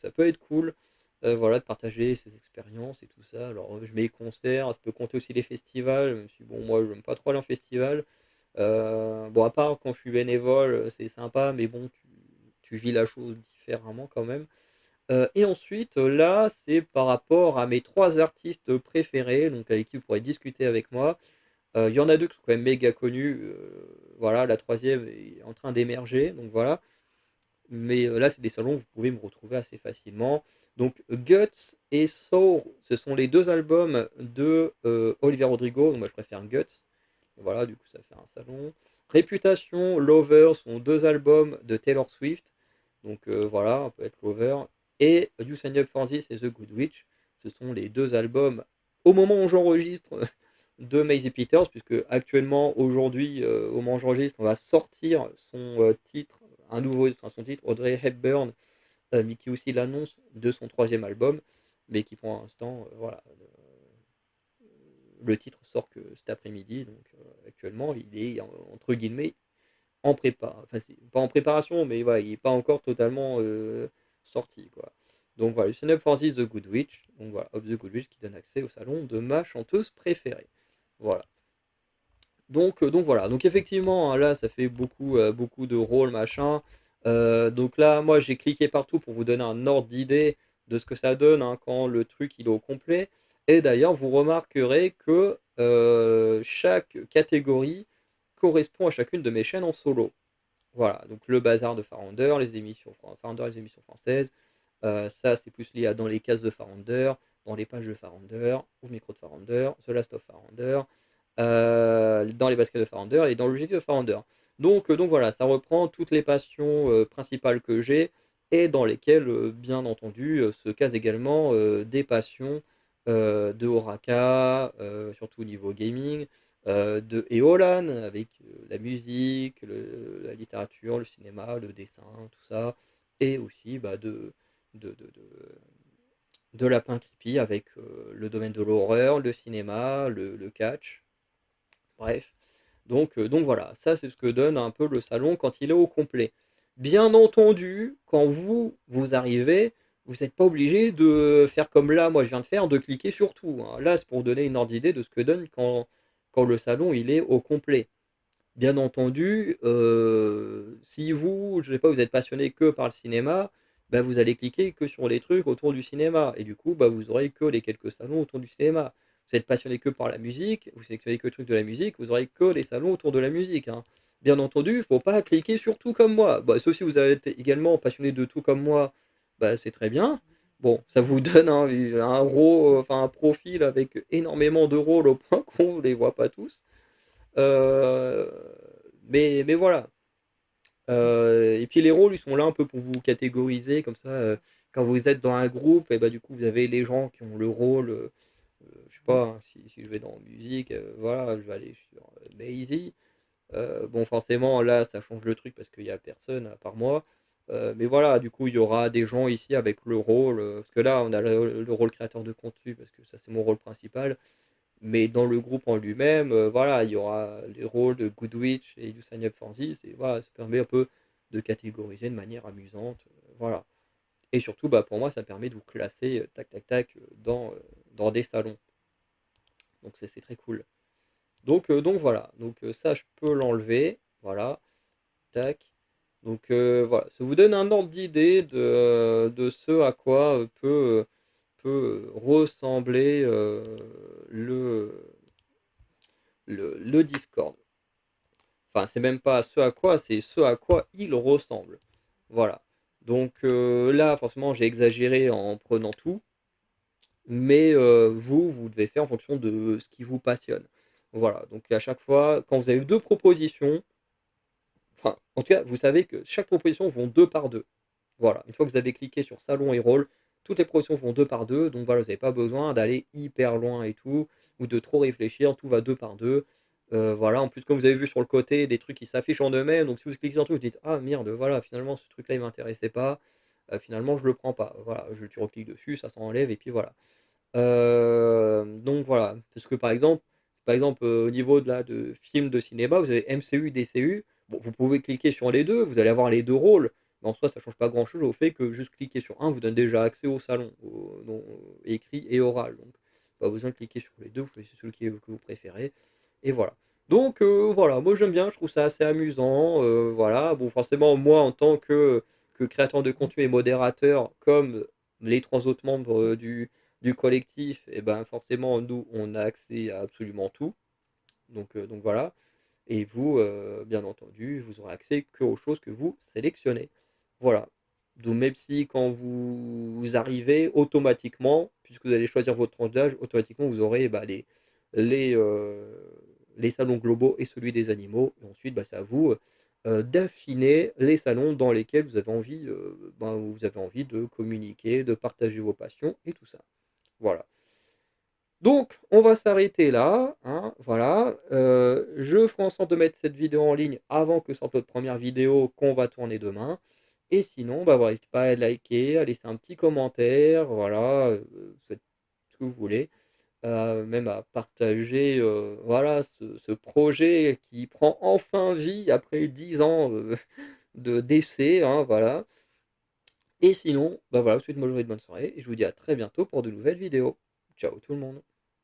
ça peut être cool, voilà, de partager ses expériences et tout ça. Alors, je mets concerts, ça peut compter aussi les festivals, même si bon, moi, j'aime pas trop aller en festival. Bon, à part quand je suis bénévole, c'est sympa, mais bon, tu vis la chose différemment quand même. Et ensuite, là, c'est par rapport à mes 3 artistes préférés, donc avec qui vous pourrez discuter avec moi. Il y en a 2 qui sont quand même méga connus, voilà, la troisième est en train d'émerger, donc voilà. Mais là, c'est des salons où vous pouvez me retrouver assez facilement. Donc Guts et Sour, ce sont les 2 albums de, Olivia Rodrigo, donc moi je préfère Guts. Voilà, du coup ça fait un salon. Réputation, Lover sont 2 albums de Taylor Swift. Donc voilà, on peut être Lover. Et You Sign Up For This et The Good Witch, ce sont les 2 albums, au moment où j'enregistre, de Maisie Peters, puisque actuellement, aujourd'hui, au moment où j'enregistre, on va sortir son titre, un nouveau, enfin son titre, Audrey Hepburn, mais qui aussi l'annonce de son 3e album, mais qui pour l'instant, voilà, le titre sort que cet après-midi, donc actuellement, il est entre guillemets en prépa. Enfin, c'est pas en préparation, mais voilà, il n'est pas encore totalement sorti, quoi. Donc voilà, Listen Up for This, The Good Witch, donc voilà, Of The Good Witch qui donne accès au salon de ma chanteuse préférée. Voilà. Donc voilà, donc effectivement, hein, là, ça fait beaucoup, beaucoup de rôles, machin. Donc là, moi, j'ai cliqué partout pour vous donner un ordre d'idée de ce que ça donne, hein, quand le truc il est au complet. Et d'ailleurs, vous remarquerez que chaque catégorie correspond à chacune de mes chaînes en solo. Voilà, donc le bazar de Faronder, les émissions Faronder, les émissions françaises. Ça, c'est plus lié à dans les cases de Faronder, dans les pages de Faronder, au micro de Faronder, The Last of Faronder, dans les baskets de Faronder et dans le logiciel de Faronder. Donc voilà, ça reprend toutes les passions principales que j'ai et dans lesquelles, bien entendu, se casent également des passions de Oraka, surtout au niveau gaming, de Eolan, avec la musique, la littérature, le cinéma, le dessin, tout ça, et aussi bah, de Lapin Creepy avec le domaine de l'horreur, le cinéma, le catch, bref. Donc voilà, ça c'est ce que donne un peu le salon quand il est au complet. Bien entendu, quand vous arrivez, vous n'êtes pas obligé de faire comme là, moi je viens de faire, de cliquer sur tout, hein. Là, c'est pour donner une ordre d'idée de ce que donne quand le salon il est au complet. Bien entendu, si vous, je sais pas, vous êtes passionné que par le cinéma, bah, vous allez cliquer que sur les trucs autour du cinéma et du coup, bah, vous aurez que les quelques salons autour du cinéma. Vous êtes passionné que par la musique, vous sélectionnez que le truc de la musique, vous aurez que les salons autour de la musique, hein. Bien entendu, il faut pas cliquer sur tout comme moi. Bah, sauf si vous êtes également passionné de tout comme moi, bah, c'est très bien. Bon, ça vous donne un enfin un profil avec énormément de rôles au point qu'on ne les voit pas tous. Euh, mais voilà. Et puis les rôles, ils sont là un peu pour vous catégoriser, comme ça, quand vous êtes dans un groupe, et bah du coup, vous avez les gens qui ont le rôle, je sais pas, hein, si je vais dans musique, voilà, je vais aller sur Maisie. Bon, forcément, là, ça change le truc parce qu'il n'y a personne à part moi. Mais voilà, du coup, il y aura des gens ici avec le rôle, parce que là, on a le rôle créateur de contenu, parce que ça, c'est mon rôle principal. Mais dans le groupe en lui-même, voilà, il y aura les rôles de Goodwitch et du Sign Up For This, et voilà, ça permet un peu de catégoriser de manière amusante, voilà. Et surtout, bah, pour moi, ça permet de vous classer tac tac tac dans des salons. Donc c'est très cool. Donc voilà, donc ça je peux l'enlever, voilà, tac. Donc voilà, ça vous donne un ordre d'idée de ce à quoi peut ressembler le Discord. Enfin, c'est même pas ce à quoi, c'est ce à quoi il ressemble. Voilà. Donc là, forcément, j'ai exagéré en prenant tout, mais vous devez faire en fonction de ce qui vous passionne. Voilà. Donc à chaque fois, quand vous avez 2 propositions, enfin, en tout cas, vous savez que chaque proposition vont 2 par 2. Voilà. Une fois que vous avez cliqué sur salon et rôle, toutes les propositions vont 2 par 2. Donc voilà, vous n'avez pas besoin d'aller hyper loin et tout, ou de trop réfléchir. Tout va 2 par 2. Voilà. En plus, comme vous avez vu sur le côté, des trucs qui s'affichent en eux-mêmes. Donc si vous cliquez sur un truc, vous dites ah merde, voilà, finalement ce truc-là il m'intéressait pas. Finalement, je le prends pas. Voilà, tu recliques dessus, ça s'enlève et puis voilà. Donc voilà, parce que par exemple, au niveau de films de cinéma, vous avez MCU, DCU. Bon, vous pouvez cliquer sur les 2, vous allez avoir les 2 rôles, mais en soi, ça change pas grand-chose au fait que juste cliquer sur un vous donne déjà accès au salon, écrit et oral, donc pas besoin de cliquer sur les 2, vous choisissez celui que vous préférez et voilà. Donc voilà, moi j'aime bien, je trouve ça assez amusant, voilà. Bon, forcément, moi en tant que créateur de contenu et modérateur, comme les 3 autres membres, du collectif et ben, forcément, nous, on a accès à absolument tout, donc voilà. Et vous, bien entendu, vous aurez accès qu'aux choses que vous sélectionnez. Voilà. Donc même si quand vous arrivez, automatiquement, puisque vous allez choisir votre tranche d'âge, automatiquement vous aurez bah, les, euh, les salons globaux et celui des animaux. Et ensuite, bah, c'est à vous d'affiner les salons dans lesquels vous avez envie de communiquer, de partager vos passions et tout ça. Voilà. Donc, on va s'arrêter là, hein, voilà. Je ferai en sorte de mettre cette vidéo en ligne avant que sorte notre première vidéo qu'on va tourner demain. Et sinon, bah voilà, n'hésitez pas à liker, à laisser un petit commentaire, voilà, faites ce que vous voulez, même à partager, voilà, ce projet qui prend enfin vie après 10 ans de d'essai, hein, voilà. Et sinon, bah voilà, je vous souhaite une bonne journée, de bonne soirée, et je vous dis à très bientôt pour de nouvelles vidéos. Ciao tout le monde.